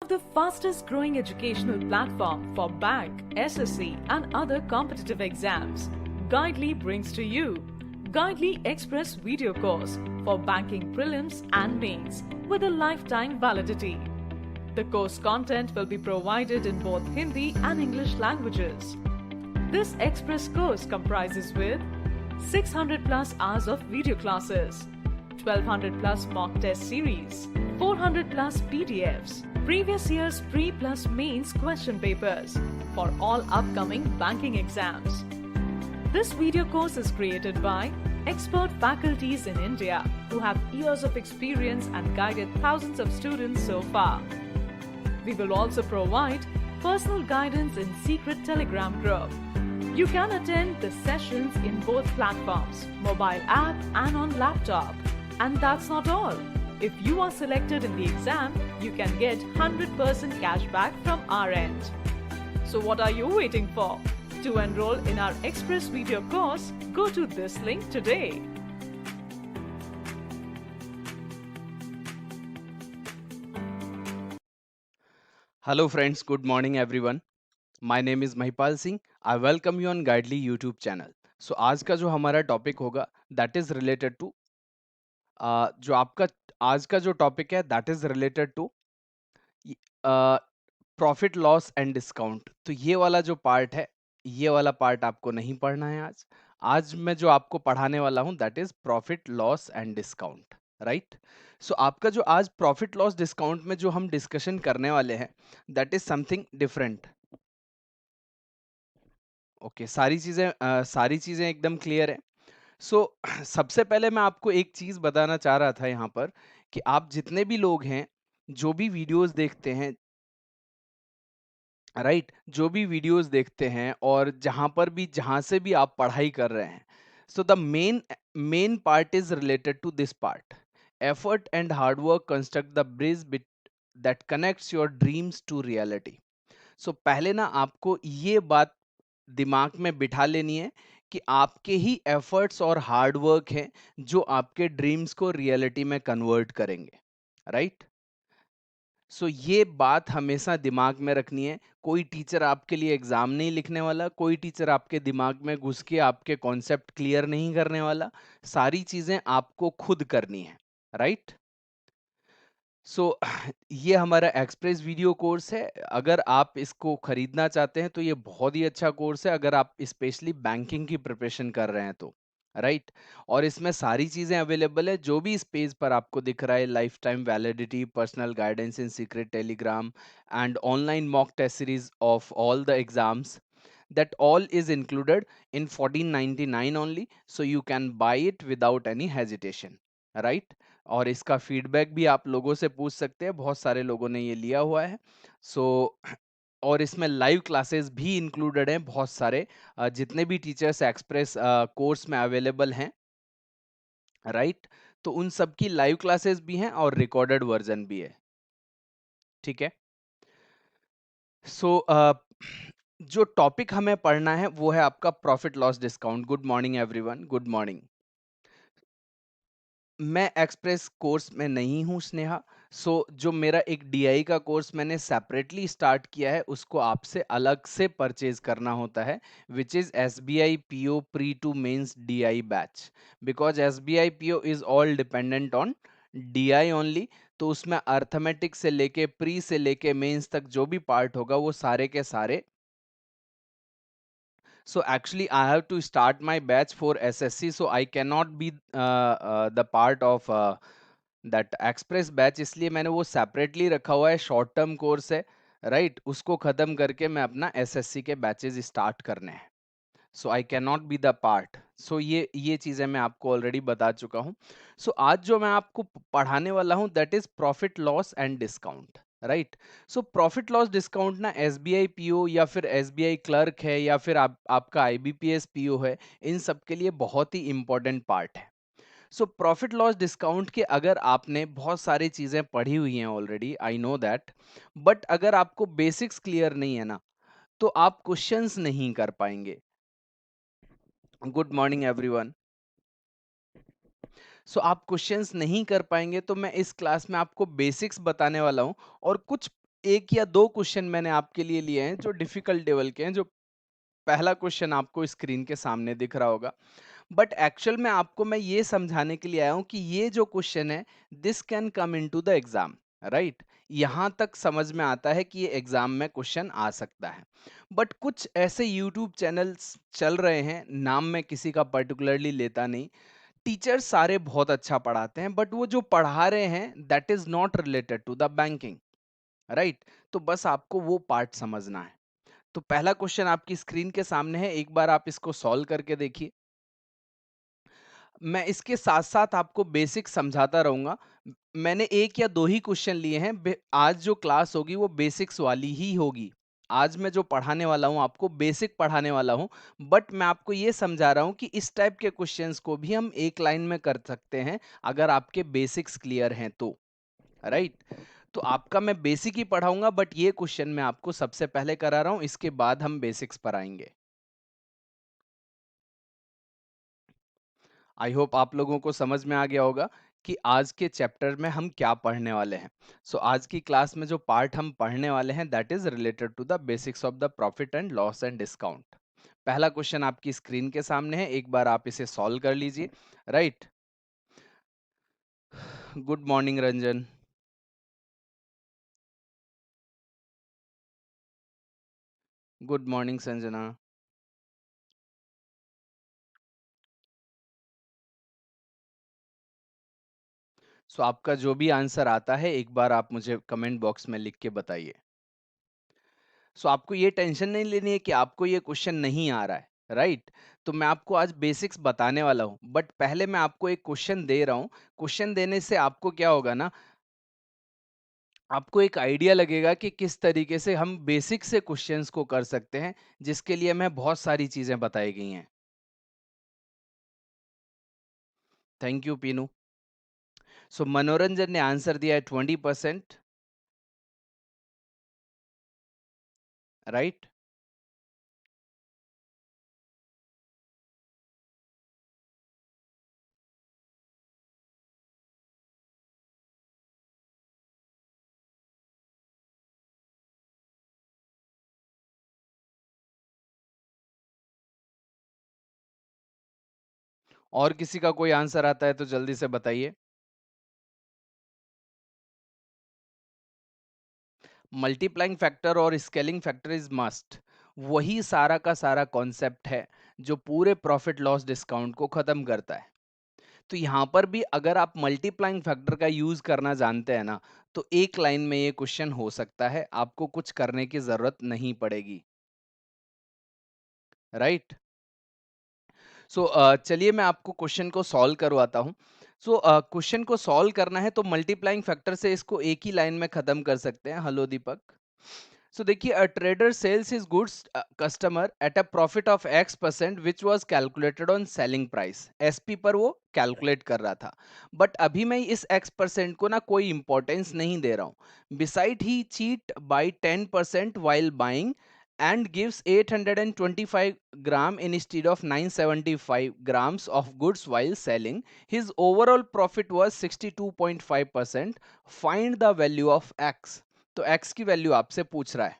The fastest growing educational platform for bank, SSC and other competitive exams, Guidely brings to you Guidely Express video course for banking prelims and mains with a lifetime validity. The course content will be provided in both Hindi and English languages. This express course comprises with 600 plus hours of video classes, 1200 plus mock test series, 400 plus PDFs, previous year's pre plus mains question papers for all upcoming banking exams. This video course is created by expert faculties in India who have years of experience and guided thousands of students so far. We will also provide personal guidance in secret Telegram group. You can attend the sessions in both platforms, mobile app and on laptop. And that's not all. If you are selected in the exam, you can get 100% cashback from our end. So what are you waiting for? To enroll in our Express video course, go to this link today. Hello friends, good morning everyone. My name is Mahipal Singh. I welcome you on Guidely YouTube channel. So आज का जो हमारा topic होगा that is related to जो आपका आज का जो टॉपिक है that is related to profit loss and discount. तो ये वाला जो पार्ट है, ये वाला पार्ट आपको नहीं पढ़ना है आज। आज मैं जो आपको पढ़ाने वाला हूं that is profit loss and discount, right. So आपका जो आज प्रॉफिट लॉस डिस्काउंट में जो हम डिस्कशन करने वाले हैं that is something different. Okay, सारी चीजें एकदम क्लियर है। सो सबसे पहले मैं आपको एक चीज बताना चाह रहा था यहाँ पर कि आप जितने भी लोग हैं, जो भी वीडियोस देखते हैं, राइट, जो भी वीडियोस देखते हैं और जहां से भी आप पढ़ाई कर रहे हैं, so the main part is related to this part. Effort and hard work construct the bridge that connects your dreams to reality. So पहले ना आपको ये बात दिमाग में बिठा लेनी है कि आपके ही एफर्ट्स और हार्ड वर्क हैं जो आपके ड्रीम्स को रियलिटी में कन्वर्ट करेंगे, राइट। सो ये बात हमेशा दिमाग में रखनी है। कोई टीचर आपके लिए एग्जाम नहीं लिखने वाला, कोई टीचर आपके दिमाग में घुस के आपके कॉन्सेप्ट क्लियर नहीं करने वाला। सारी चीजें आपको खुद करनी है, राइट। सो ये हमारा एक्सप्रेस वीडियो कोर्स है। अगर आप इसको खरीदना चाहते हैं तो ये बहुत ही अच्छा कोर्स है, अगर आप स्पेशली बैंकिंग की प्रिपरेशन कर रहे हैं तो, राइट। और इसमें सारी चीजें अवेलेबल है जो भी इस पेज पर आपको दिख रहा है, lifetime validity, personal guidance in secret Telegram and online mock test series of all the exams, that all is included in 1499 only, so you can buy it without any hesitation, right। और इसका feedback भी आप लोगों से पूछ सकते हैं, बहुत सारे लोगों ने ये लिया हुआ है। सो और इसमें लाइव क्लासेस भी इंक्लूडेड हैं बहुत सारे, जितने भी टीचर्स एक्सप्रेस कोर्स में अवेलेबल हैं, राइट। तो उन सब की लाइव क्लासेस भी हैं और रिकॉर्डेड वर्जन भी है, ठीक है। सो जो टॉपिक हमें पढ़ना है वो है आपका profit loss discount. Good morning everyone, good morning. मैं एक्सप्रेस कोर्स में नहीं हूँ स्नेहा। सो जो मेरा एक डीआई का कोर्स मैंने सेपरेटली स्टार्ट किया है उसको आपसे अलग से परचेज करना होता है, which is SBI PO pre to mains DI batch. Because SBI PO is all dependent on DI only. तो उसमें अर्थमेटिक से लेके प्री से लेके मेंस तक जो भी पार्ट होगा वो सारे के सारे। So actually, I have to start my batch for SSC, so I cannot be the part of that express batch, इसलिए मैंने वो separately रखा हुआ है। शॉर्ट टर्म कोर्स है, राइट। उसको खत्म करके मैं अपना SSC के बैचेस स्टार्ट करने हैं। So I can not be the part. So ये चीजें मैं आपको ऑलरेडी बता चुका हूँ। सो आज जो मैं आपको पढ़ाने वाला हूँ that is profit loss and discount, right. So profit loss discount ना एसबीआई पीओ या फिर एसबीआई क्लर्क है या फिर आपका आईबीपीएस पीओ है, इन सब के लिए बहुत ही इंपॉर्टेंट पार्ट है। सो प्रॉफिट लॉस डिस्काउंट के अगर आपने बहुत सारी चीजें पढ़ी हुई हैं already, I know that, but अगर आपको बेसिक्स क्लियर नहीं है ना तो आप क्वेश्चंस नहीं कर पाएंगे। Good morning everyone. सो आप क्वेश्चंस नहीं कर पाएंगे, तो मैं इस क्लास में आपको बेसिक्स बताने वाला हूं और कुछ एक या दो क्वेश्चन मैंने आपके लिए लिए हैं जो डिफिकल्ट लेवल के हैं। जो पहला क्वेश्चन आपको स्क्रीन के सामने दिख रहा होगा, बट एक्चुअल में आपको मैं ये समझाने के लिए आया हूं कि ये जो क्वेश्चन है, this can come into the exam, right. यहां तक समझ में आता है कि ये एग्जाम में क्वेश्चन आ सकता है। बट कुछ ऐसे यूट्यूब चैनल्स चल रहे हैं, नाम मैं किसी का पर्टिकुलरली लेता नहीं, टीचर सारे बहुत अच्छा पढ़ाते हैं, बट वो जो पढ़ा रहे हैं that is not related to the banking, right. तो बस आपको वो पार्ट समझना है। तो पहला क्वेश्चन आपकी स्क्रीन के सामने है, एक बार आप इसको सॉल्व करके देखिए। मैं इसके साथ साथ आपको बेसिक समझाता रहूंगा। मैंने एक या दो ही क्वेश्चन लिए हैं। आज जो क्लास होगी वो बेसिक्स वाली ही होगी। आज मैं जो पढ़ाने वाला हूं आपको बेसिक पढ़ाने वाला हूं, बट मैं आपको ये समझा रहा हूं कि इस टाइप के क्वेश्चंस को भी हम एक लाइन में कर सकते हैं अगर आपके बेसिक्स क्लियर हैं तो, राइट। तो आपका मैं बेसिक ही पढ़ाऊंगा, बट ये क्वेश्चन मैं आपको सबसे पहले करा रहा हूं, इसके बाद हम बेसिक्स पर आएंगे। आई होप आप लोगों को समझ में आ गया होगा कि आज के चैप्टर में हम क्या पढ़ने वाले हैं। सो आज की क्लास में जो पार्ट हम पढ़ने वाले हैं that is related to the basics of the profit and loss and discount. पहला क्वेश्चन आपकी स्क्रीन के सामने है, एक बार आप इसे सॉल्व कर लीजिए, right. Good morning Ranjan. Good morning Sanjana. So आपका जो भी आंसर आता है एक बार आप मुझे कमेंट बॉक्स में लिख के बताइए। सो आपको ये टेंशन नहीं लेनी है कि आपको ये क्वेश्चन नहीं आ रहा है, राइट। तो मैं आपको आज बेसिक्स बताने वाला हूं, बट पहले मैं आपको एक क्वेश्चन दे रहा हूं। क्वेश्चन देने से आपको क्या होगा ना, आपको एक आइडिया लगेगा कि किस तरीके से हम बेसिक से क्वेश्चंस को कर सकते हैं, जिसके लिए हमें बहुत सारी चीजें बताई गई हैं। Thank you पीनू। सो मनोरंजन ने आंसर दिया है 20%, राइट। और किसी का कोई आंसर आता है तो जल्दी से बताइए। मल्टीप्लाइंग फैक्टर और स्केलिंग फैक्टर इज मस्ट। वही सारा का सारा कॉन्सेप्ट है जो पूरे प्रॉफिट लॉस डिस्काउंट को खत्म करता है। तो यहां पर भी अगर आप मल्टीप्लाइंग फैक्टर का यूज करना जानते हैं ना, तो एक लाइन में ये क्वेश्चन हो सकता है, आपको कुछ करने की जरूरत नहीं पड़ेगी, राइट। सो चलिए मैं आपको क्वेश्चन को सॉल्व करवाता हूं। सो क्वेश्चन को सॉल्व करना है तो मल्टीप्लाइंग फैक्टर से इसको एक ही लाइन में खत्म कर सकते हैं। हेलो दीपक। सो देखिए, a trader sales his goods customer at a profit of X% which was calculated on selling price. SP पर वो कैलकुलेट कर रहा था, बट अभी मैं इस X% को ना कोई इंपॉर्टेंस नहीं दे रहा हूं। Beside he cheat by 10% while buying and gives 825 gram instead of 975 grams of goods while selling. His overall profit was 62.5%. Find the value of X. तो X की वैल्यू आपसे पूछ रहा है।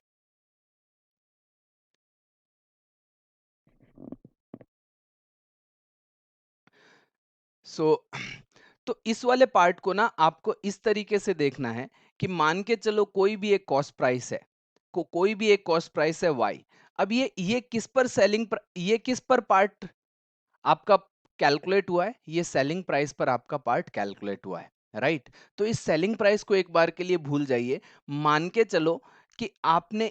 सो तो इस वाले पार्ट को ना आपको इस तरीके से देखना है कि मान के चलो कोई भी एक कॉस्ट प्राइस है, कोई भी एक कॉस्ट प्राइस है Y। अब ये किस पर ये किस पर पार्ट आपका कैलकुलेट हुआ है, ये सेलिंग प्राइस पर आपका पार्ट कैलकुलेट हुआ है, राइट। तो इस सेलिंग प्राइस को एक बार के लिए भूल जाइए। मान के चलो कि आपने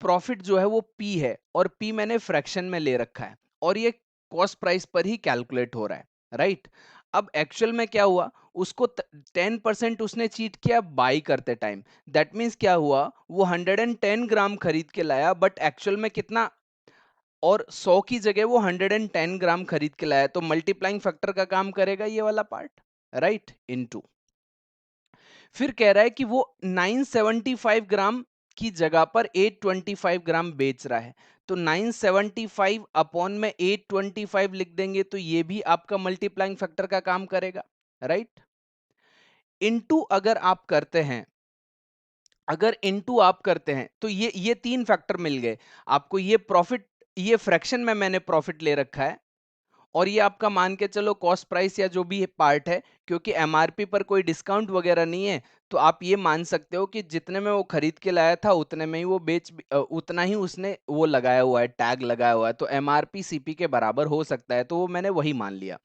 प्रॉफिट जो है वो P है, और P मैंने फ्रैक्शन में ले रखा है, और ये कॉस्ट प्राइस पर ही कैलकुलेट हो रहा है, राइट। अब एक्चुअल में क्या हुआ, उसको 10% उसने चीट किया बाई करते टाइम। दैट मीन्स क्या हुआ, वो 110 ग्राम खरीद के लाया, बट एक्चुअल में कितना, और 100 की जगह वो 110 ग्राम खरीद के लाया। तो मल्टीप्लाइंग फैक्टर का काम करेगा ये वाला पार्ट, राइट, इनटू। फिर कह रहा है कि वो 975 ग्राम की जगह पर 825 ग्राम बेच रहा है। तो 975 अपॉन में 825 लिख देंगे तो ये भी आपका मल्टीप्लाइंग फैक्टर का काम करेगा, राइट। इनटू अगर आप करते हैं अगर इनटू आप करते हैं तो ये तीन फैक्टर मिल गए आपको। ये प्रॉफिट, ये फ्रैक्शन में मैंने प्रॉफिट ले रखा है, और ये आपका मान के चलो कॉस्ट प्राइस या जो भी पार्ट है, क्योंकि एमआरपी पर कोई डिस्काउंट वगैरह नहीं है, तो आप ये मान सकते हो कि जितने में वो खरीद के लाया था उतने में ही वो उतना ही उसने वो लगाया हुआ है, टैग लगाया हुआ है, तो एमआरपी सीपी के बराबर हो सकता है, तो वो मैंने वही मान लिया।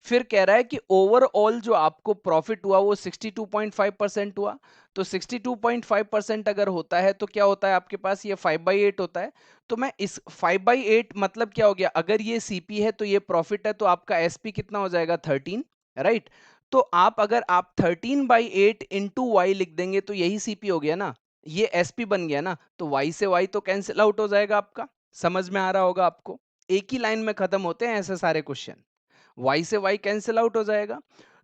फिर कह रहा है कि ओवरऑल जो आपको प्रॉफिट हुआ वो 62.5% हुआ। तो 62.5% अगर होता है तो क्या होता है आपके पास, ये 5/8 होता है। तो मैं इस 5/8 मतलब क्या हो गया, अगर ये सीपी है तो ये प्रॉफिट है, तो आपका एसपी कितना हो जाएगा 13, राइट। तो आप अगर आप 13/8 इंटू वाई लिख देंगे तो यही सीपी हो गया ना, ये एसपी बन गया ना, तो वाई से वाई तो कैंसिल आउट हो जाएगा आपका। समझ में आ रहा होगा आपको, एक ही लाइन में खत्म होते हैं ऐसे सारे क्वेश्चन, y से y कैंसिल आउट हो जाएगा।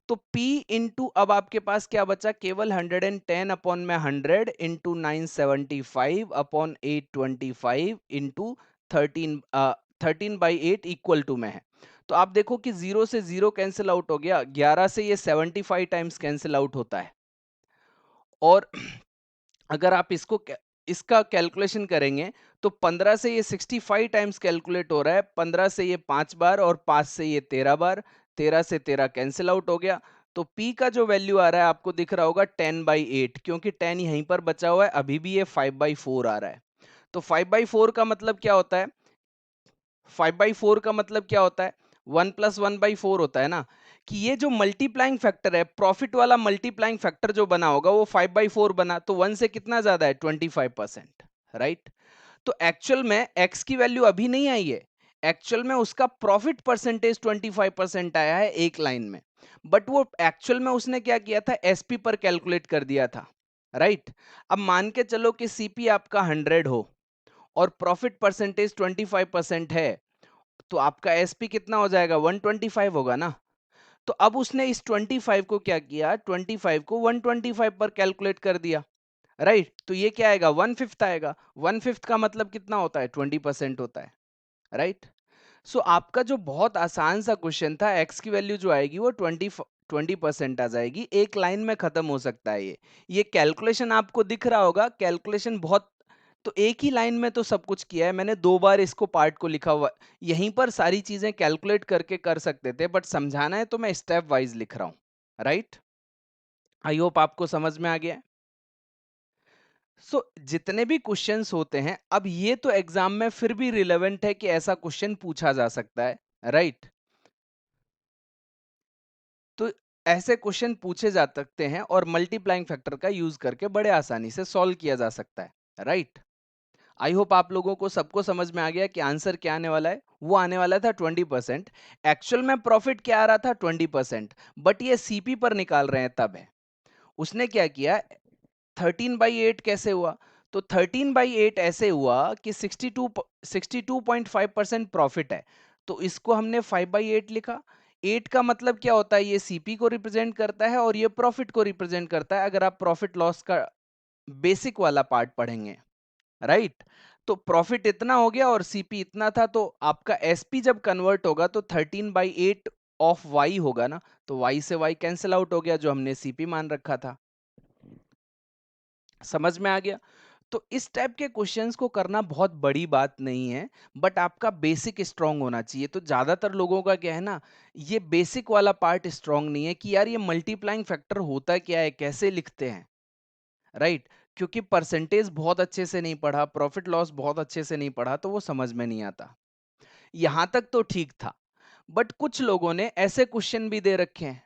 तो p इंटू अब आपके पास क्या बचा, केवल 110 अपॉन में 100 into 975 upon 825 into 13/8 equal to में है। तो आप देखो कि 0 से 0 कैंसिल आउट हो गया, 11 से ये 75 टाइम्स कैंसिल आउट होता है। और अगर आप इसका कैलकुलेशन करेंगे तो 15 से ये 65 टाइम्स कैलकुलेट हो रहा है, 15 से ये 5 बार और 5 से ये 13 बार, 13 से 13 कैंसिल आउट हो गया। तो P का जो वैल्यू आ रहा है आपको दिख रहा होगा 10/8, क्योंकि 10 यहीं पर बचा हुआ है, अभी भी ये 5/4 आ रहा है। तो 5/4 का मतलब क्या होता है, 5/4 का मतलब क्या होता है, 1+1/4 होता है ना, कि ये जो मल्टीप्लाइंग फैक्टर है, प्रॉफिट वाला मल्टीप्लाइंग फैक्टर जो बना होगा वो 5/4 बना, तो 1 से कितना ज्यादा है 25%, राइट। तो एक्चुअल में x की वैल्यू अभी नहीं आई है, एक्चुअल में उसका प्रॉफिट परसेंटेज 25% आया है एक लाइन में, बट वो एक्चुअल में उसने क्या किया था, एसपी पर कैलकुलेट कर दिया था, राइट। अब मान के चलो कि सीपी आपका 100 हो और प्रॉफिट परसेंटेज 25% है, तो आपका एसपी कितना हो जाएगा, 125 होगा ना। तो अब उसने इस 25 को क्या किया, 25 को 125 पर कैलकुलेट कर दिया, राइट। तो ये क्या आएगा, 1/5 आएगा। 1/5 का मतलब कितना होता है, 20% होता है, राइट। सो आपका जो बहुत आसान सा क्वेश्चन था, एक्स की वैल्यू जो आएगी वो 20% आ जाएगी, एक लाइन में खत्म हो सकता है ये कैलकुलेशन आपको दिख रहा होगा, कैलकुलेशन बहुत, तो एक ही लाइन में तो सब कुछ किया है मैंने, दो बार इसको पार्ट को लिखा हुआ, यहीं पर सारी चीजें कैलकुलेट करके कर सकते थे, बट समझाना है तो मैं स्टेप वाइज लिख रहा हूं, राइट। आई होप आपको समझ में आ गया। जितने भी क्वेश्चंस होते हैं, अब ये तो एग्जाम में फिर भी रिलेवेंट है कि ऐसा क्वेश्चन पूछा जा सकता है, राइट। तो ऐसे क्वेश्चन पूछे जा सकते हैं और मल्टीप्लाइंग फैक्टर का यूज करके बड़े आसानी से सॉल्व किया जा सकता है, राइट। आई होप आप लोगों को सबको समझ में आ गया कि आंसर क्या आने वाला है, वो आने वाला था 20%। एक्चुअल में प्रॉफिट क्या आ रहा था 20%, बट ये सीपी पर निकाल रहे हैं तब है। उसने क्या किया, 13/8 कैसे हुआ, तो 13/8 ऐसे हुआ कि 62.5% प्रॉफिट है, तो इसको हमने 5/8 लिखा। 8 का मतलब क्या होता है, ये सीपी को रिप्रेजेंट करता है और ये प्रॉफिट को रिप्रेजेंट करता है, अगर आप प्रॉफिट लॉस का बेसिक वाला पार्ट पढ़ेंगे, राइट। तो प्रॉफिट इतना हो गया और सीपी इतना था, तो आपका एसपी जब कन्वर्ट होगा तो 13/8 ऑफ वाई होगा ना, तो वाई से वाई कैंसिल आउट हो गया जो हमने सीपी मान रखा था। समझ में आ गया। तो इस टाइप के क्वेश्चंस को करना बहुत बड़ी बात नहीं है, बट आपका बेसिक स्ट्रांग होना चाहिए। तो ज्यादातर लोगों का क्या है ना, ये बेसिक वाला पार्ट स्ट्रांग नहीं है कि यार ये मल्टीप्लाइंग फैक्टर होता क्या है, कैसे लिखते हैं, राइट। क्योंकि परसेंटेज बहुत अच्छे से नहीं पढ़ा, प्रॉफिट लॉस बहुत अच्छे से नहीं पढ़ा, तो वो समझ में नहीं आता। यहां तक तो ठीक था, बट कुछ लोगों ने ऐसे क्वेश्चन भी दे रखे हैं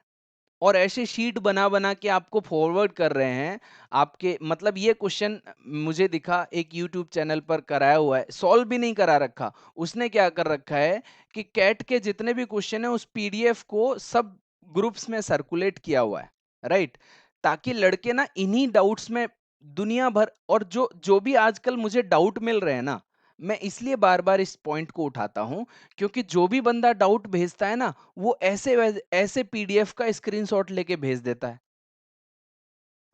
और ऐसे शीट बना बना के आपको फॉरवर्ड कर रहे हैं आपके, मतलब ये क्वेश्चन मुझे दिखा एक यूट्यूब चैनल पर कराया हुआ है, सॉल्व भी नहीं करा रखा उसने, क्या कर रखा है कि कैट के जितने भी क्वेश्चन है उस पीडीएफ को सब ग्रुप्स में सर्कुलेट किया हुआ है, राइट। ताकि लड़के ना इन्हीं डाउट्स में दुनिया भर, और जो जो भी आजकल मुझे डाउट मिल रहे हैं ना, मैं इसलिए बार बार इस पॉइंट को उठाता हूं, क्योंकि जो भी बंदा डाउट भेजता है ना, वो ऐसे पीडीएफ का स्क्रीनशॉट लेके भेज देता है।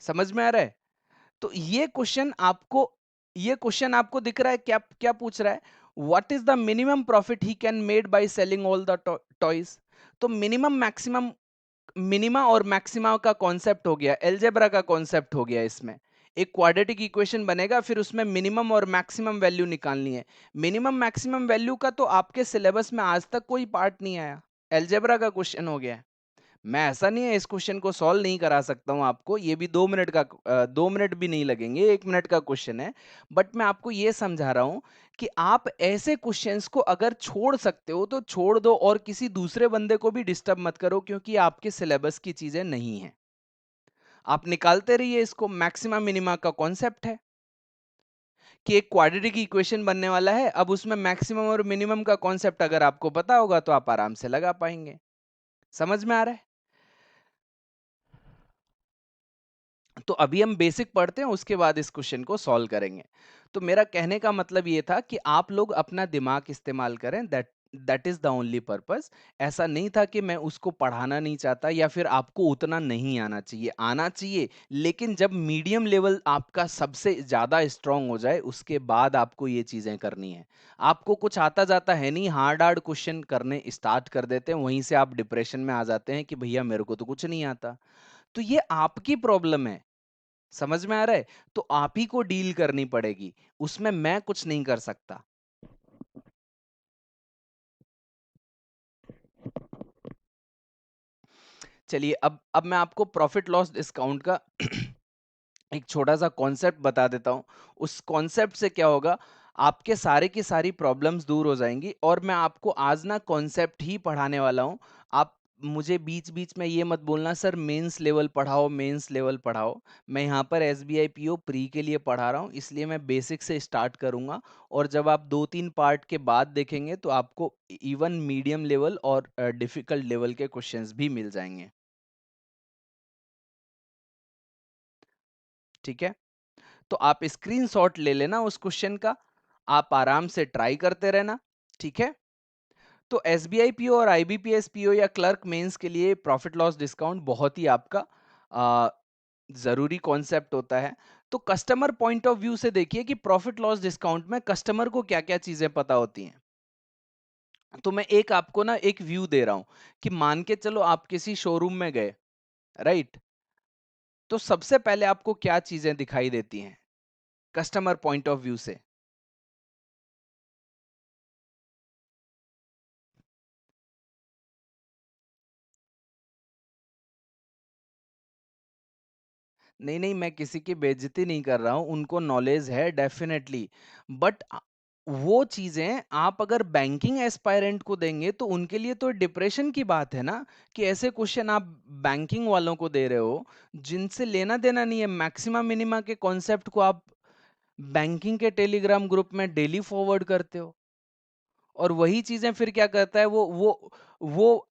समझ में आ रहा है। तो ये क्वेश्चन आपको दिख रहा है, क्या क्या पूछ रहा है, what is the minimum profit he can made by selling all the toys. तो मिनिमम मैक्सिमम, मिनिमा और मैक्सिमा का कॉन्सेप्ट हो गया, एल्जेब्रा का कॉन्सेप्ट हो गया इसमें। एक क्वाड्रेटिक इक्वेशन बनेगा, फिर उसमें मिनिमम और मैक्सिमम वैल्यू निकालनी है। मिनिमम मैक्सिमम वैल्यू का तो आपके सिलेबस में आज तक कोई पार्ट नहीं आया, अलजेब्रा का क्वेश्चन हो गया है। मैं ऐसा नहीं है इस क्वेश्चन को सॉल्व नहीं करा सकता हूं आपको, ये भी 2 मिनट का 2 मिनट भी नहीं लगेंगे, 1 मिनट का क्वेश्चन है। बट मैं आपको ये समझा रहा हूं कि आप ऐसे क्वेश्चंस को अगर छोड़ सकते हो तो छोड़ दो, और किसी दूसरे बंदे को भी डिस्टर्ब मत करो, क्योंकि ये आपके सिलेबस की चीजें नहीं है। आप निकालते रहिए, इसको मैक्सिमा मिनिमा का कॉन्सेप्ट है कि एक क्वाड्रेटिक इक्वेशन बनने वाला है, अब उसमें मैक्सिमम और मिनिमम का कॉन्सेप्ट अगर आपको पता होगा तो आप आराम से लगा पाएंगे। समझ में आ रहा है? तो अभी हम बेसिक पढ़ते हैं, उसके बाद इस क्वेश्चन को सॉल्व करेंगे। तो मेरा कहने का मतलब ये था कि आप लोग अपना दिमाग इस्तेमाल करें, that that is the only purpose. ऐसा नहीं था कि मैं उसको पढ़ाना नहीं चाहता या फिर आपको उतना नहीं आना चाहिए, आना चाहिए, लेकिन जब मीडियम लेवल आपका सबसे ज्यादा स्ट्रांग हो जाए उसके बाद आपको ये चीजें करनी है। आपको कुछ आता जाता है नहीं, हार्ड हार्ड क्वेश्चन करने स्टार्ट कर देते हैं, वहीं से आप डिप्रेशन में आ जाते हैं कि भैया मेरे को तो कुछ नहीं आता। तो ये आपकी प्रॉब्लम है, समझ में आ रहा है? तो आप ही को डील करनी पड़ेगी, उसमें मैं कुछ नहीं कर सकता। चलिए, अब मैं आपको प्रॉफिट लॉस डिस्काउंट का एक छोटा सा कॉन्सेप्ट बता देता हूं। उस कॉन्सेप्ट से क्या होगा, आपके सारे की सारी प्रॉब्लम्स दूर हो जाएंगी। और मैं आपको आज ना कॉन्सेप्ट ही पढ़ाने वाला हूं। आप मुझे बीच बीच में ये मत बोलना सर मेंस लेवल पढ़ाओ, मेंस लेवल पढ़ाओ। मैं यहाँ पर एसबीआई पीओ प्री के लिए पढ़ा रहा हूँ, इसलिए मैं बेसिक से स्टार्ट करूंगा। और जब आप 2-3 पार्ट के बाद देखेंगे तो आपको इवन मीडियम लेवल और डिफिकल्ट लेवल के क्वेश्चंस भी मिल जाएंगे। ठीक है? तो आप स्क्रीनशॉट ले लेना उस क्वेश्चन का, आप आराम से ट्राई करते रहना। ठीक है? तो एसबीआई पीओ और आईबीपीएस पीओ या क्लर्क मेंस के लिए प्रॉफिट लॉस डिस्काउंट बहुत ही आपका आ, जरूरी कॉन्सेप्ट होता है। तो कस्टमर पॉइंट ऑफ व्यू से देखिए कि प्रॉफिट लॉस डिस्काउंट में कस्टमर को क्या क्या चीजें पता होती हैं। तो मैं एक आपको ना एक व्यू दे रहा हूं कि मान के चलो आप किसी शोरूम में गए, राइट? तो सबसे पहले आपको क्या चीजें दिखाई देती हैं कस्टमर पॉइंट ऑफ व्यू से? नहीं नहीं, मैं किसी की बेइज्जती नहीं कर रहा हूं, उनको नॉलेज है डेफिनेटली। बट वो चीजें आप अगर बैंकिंग एस्पायरेंट को देंगे तो उनके लिए तो डिप्रेशन की बात है ना, कि ऐसे क्वेश्चन आप बैंकिंग वालों को दे रहे हो जिनसे लेना देना नहीं है। मैक्सिमा मिनिमा के कॉन्सेप्ट को आप बैंकिंग के टेलीग्राम ग्रुप में डेली फॉरवर्ड करते हो, और वही चीजें फिर क्या करता है वो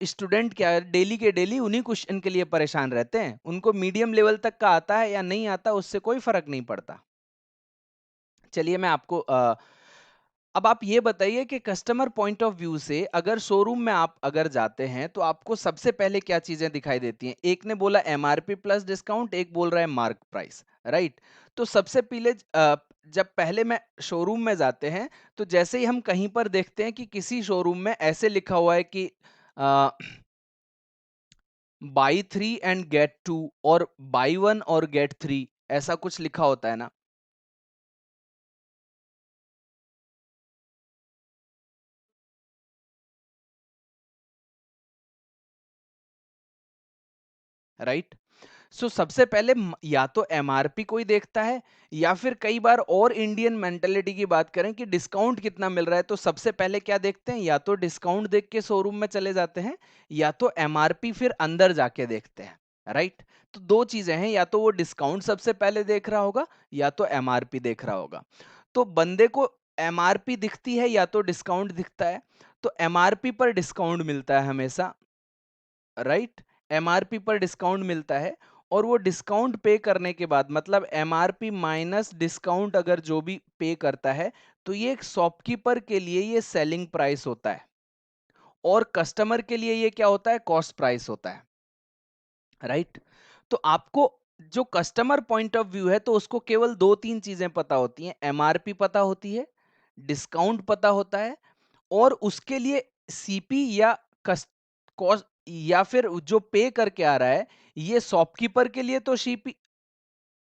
स्टूडेंट क्या डेली के डेली उन्हीं क्वेश्चन के लिए परेशान रहते हैं। उनको मीडियम लेवल तक का आता है या नहीं आता उससे कोई फर्क नहीं पड़ता। चलिए मैं आपको अब आप ये बताइए कि कस्टमर पॉइंट ऑफ व्यू से अगर शोरूम में आप अगर जाते हैं तो आपको सबसे पहले क्या चीजें दिखाई देती हैं? एक ने बोला एमआरपी प्लस डिस्काउंट, एक बोल रहा है मार्क प्राइस, राइट? तो सबसे पहले जब पहले में शोरूम में जाते हैं तो जैसे ही हम कहीं पर देखते हैं कि किसी शोरूम में ऐसे लिखा हुआ है कि बाई 3 एंड गेट 2 और बाई 1 और गेट 3, ऐसा कुछ लिखा होता है ना, राइट? सो सबसे पहले या तो एमआरपी कोई देखता है, या फिर कई बार और इंडियन मेंटेलिटी की बात करें कि डिस्काउंट कितना मिल रहा है, तो सबसे पहले क्या देखते हैं? या तो डिस्काउंट देख के शोरूम में चले जाते हैं, या तो एमआरपी फिर अंदर जाके देखते हैं, राइट? तो दो चीजें हैं, या तो वो डिस्काउंट सबसे पहले देख रहा होगा या तो एमआरपी देख रहा होगा। तो बंदे को एमआरपी दिखती है या तो डिस्काउंट दिखता है, तो एमआरपी पर डिस्काउंट मिलता है हमेशा, राइट? एमआरपी पर डिस्काउंट मिलता है, और वो डिस्काउंट पे करने के बाद मतलब एमआरपी माइनस डिस्काउंट अगर जो भी पे करता है, तो ये एक शॉपकीपर के लिए ये सेलिंग प्राइस होता है, और कस्टमर के लिए ये क्या होता है? कॉस्ट प्राइस होता है, राइट? तो आपको जो कस्टमर पॉइंट ऑफ व्यू है तो उसको केवल 2-3 चीजें पता होती हैं, एमआरपी पता होती है, डिस्काउंट पता होता है, और उसके लिए सीपी या कॉस्ट या फिर जो पे करके आ रहा है, ये शॉपकीपर के लिए तो सीपी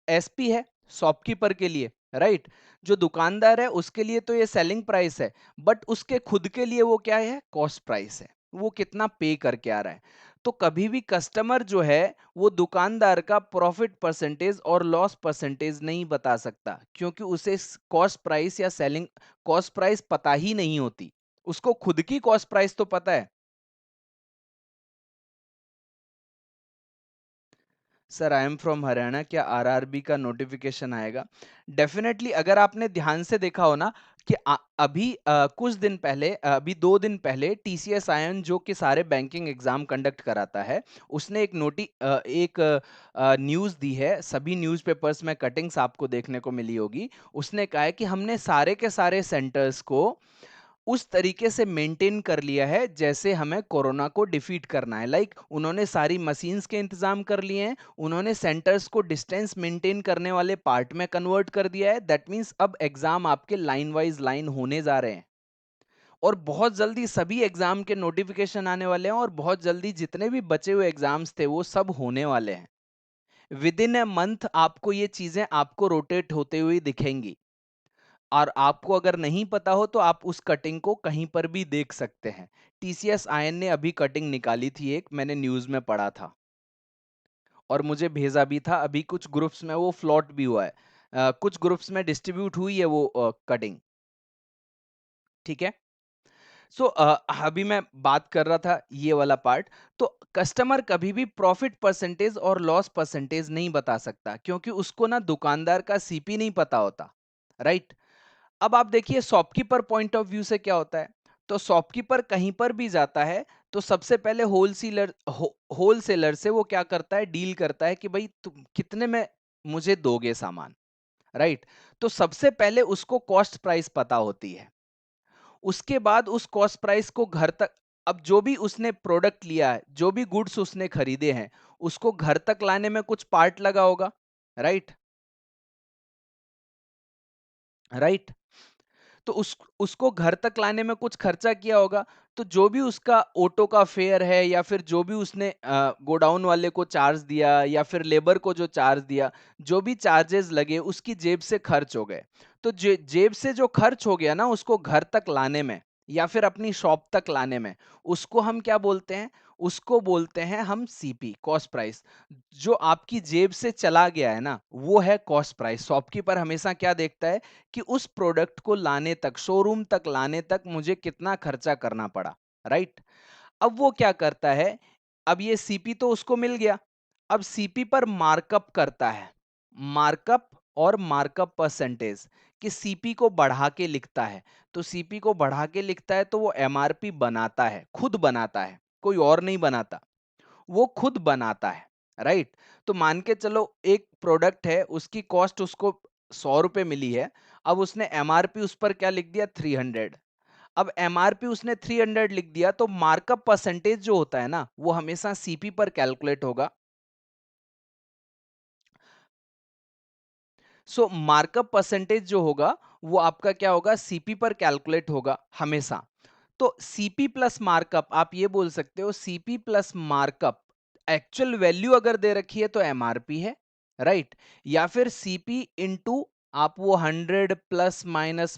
एसपी है शॉपकीपर के लिए, राइट? जो दुकानदार है उसके लिए तो ये सेलिंग प्राइस है, बट उसके खुद के लिए वो क्या है? कॉस्ट प्राइस है। वो कितना पे करके आ रहा है। तो कभी भी कस्टमर जो है वो दुकानदार का प्रॉफिट परसेंटेज और लॉस परसेंटेज नहीं बता सकता, क्योंकि उसे कॉस्ट प्राइस या सेलिंग कॉस्ट प्राइस पता ही नहीं होती। उसको खुद की कॉस्ट प्राइस तो पता है। Sir I am from Haryana, क्या आरआरबी का नोटिफिकेशन आएगा? डेफिनेटली, अगर आपने ध्यान से देखा हो ना कि अभी कुछ दिन पहले, अभी 2 दिन पहले टीसीएस आयन जो कि सारे बैंकिंग एग्जाम कंडक्ट कराता है, उसने एक न्यूज़ दी है। सभी न्यूज़पेपर्स में कटिंग्स आपको देखने को मिली होगी। उसने कहा है कि हमने सारे के सारे सेंटर्स को उस तरीके से मेंटेन कर लिया है जैसे हमें कोरोना को डिफीट करना है। लाइक उन्होंने सारी मशीन्स के इंतजाम कर लिए हैं, उन्होंने सेंटर्स को डिस्टेंस मेंटेन करने वाले पार्ट में कन्वर्ट कर दिया है। दैट मींस अब एग्जाम आपके लाइन वाइज लाइन होने जा रहे हैं, और बहुत जल्दी सभी एग्जाम के नोटिफिकेशन आने वाले हैं, और बहुत जल्दी जितने भी बचे हुए एग्जाम्स थे वो सब होने वाले हैं। विद इन ए मंथ आपको ये चीजें आपको रोटेट होते हुए दिखेंगी, और आपको अगर नहीं पता हो तो आप उस कटिंग को कहीं पर भी देख सकते हैं। टीसीएस आयन ने अभी कटिंग निकाली थी, एक मैंने न्यूज में पढ़ा था और मुझे भेजा भी था। अभी कुछ ग्रुप्स में वो फ्लॉट भी हुआ है, कुछ ग्रुप्स में डिस्ट्रीब्यूट हुई है वो कटिंग। ठीक है। सो अभी मैं बात कर रहा था ये वाला पार्ट। तो कस्टमर कभी भी प्रॉफिट परसेंटेज और लॉस परसेंटेज नहीं बता सकता, क्योंकि उसको ना दुकानदार का सीपी नहीं पता होता, राइट? अब आप देखिए शॉपकीपर पॉइंट ऑफ व्यू से क्या होता है। तो शॉपकीपर कहीं पर भी जाता है तो सबसे पहले होलसेलर से वो क्या करता है? डील करता है कि भाई तुम कितने में मुझे दोगे सामान, राइट? तो सबसे पहले उसको कॉस्ट प्राइस पता होती है। उसके बाद उस कॉस्ट प्राइस को घर तक, अब जो भी उसने प्रोडक्ट लिया है, जो भी गुड्स उसने खरीदे हैं, उसको घर तक लाने में कुछ पार्ट लगा होगा, राइट? राइट। तो उसको घर तक लाने में कुछ खर्चा किया होगा। तो जो भी उसका ऑटो का फेयर है, या फिर जो भी उसने गोडाउन वाले को चार्ज दिया, या फिर लेबर को जो चार्ज दिया, जो भी चार्जेस लगे उसकी जेब से खर्च हो गए। तो जेब से जो खर्च हो गया ना उसको घर तक लाने में, या फिर अपनी शॉप तक लाने में, उसको हम क्या बोलते हैं? उसको बोलते हैं हम सीपी, कॉस्ट प्राइस। जो आपकी जेब से चला गया है ना वो है कॉस्ट प्राइस। शॉपकीपर हमेशा क्या देखता है कि उस प्रोडक्ट को लाने तक, शोरूम तक लाने तक मुझे कितना खर्चा करना पड़ा, राइट? अब वो क्या करता है? अब ये सीपी तो उसको मिल गया, अब सीपी पर मार्कअप करता है। मार्कअप और मार्कअप परसेंटेज, कि सीपी को बढ़ा के लिखता है। तो सीपी को बढ़ा के लिखता है तो वो एमआरपी बनाता है, खुद बनाता है, कोई और नहीं बनाता, वो खुद बनाता है, राइट? तो मान के चलो एक प्रोडक्ट है, उसकी कॉस्ट उसको 100 रुपए मिली है। अब उसने एमआरपी उस पर क्या लिख दिया? 300। अब एमआरपी उसने 300 लिख दिया, तो मार्कअप परसेंटेज जो होता है ना वो हमेशा सीपी पर कैलकुलेट होगा। सो मार्कअप परसेंटेज जो होगा वो आपका क्या होगा? सीपी पर कैलकुलेट होगा हमेशा। तो सीपी प्लस मार्कअप, आप ये बोल सकते हो CP plus markup. Actual value अगर दे रखी है तो एमआरपी है, राइट? या फिर सीपी इंटू, आप वो 100 प्लस माइनस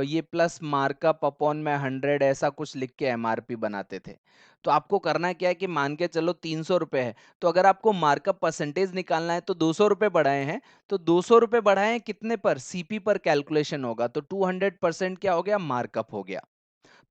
ये प्लस मार्कअप अपॉन में 100 ऐसा कुछ लिख के एमआरपी बनाते थे। तो आपको करना क्या है कि मान के चलो 300 रुपए है, तो अगर आपको मार्कअप परसेंटेज निकालना है तो 200 रुपए बढ़ाए हैं। तो 200 रुपए बढ़ाए हैं कितने पर? सीपी पर कैलकुलेशन होगा, तो 200% क्या हो गया? मार्कअप हो गया।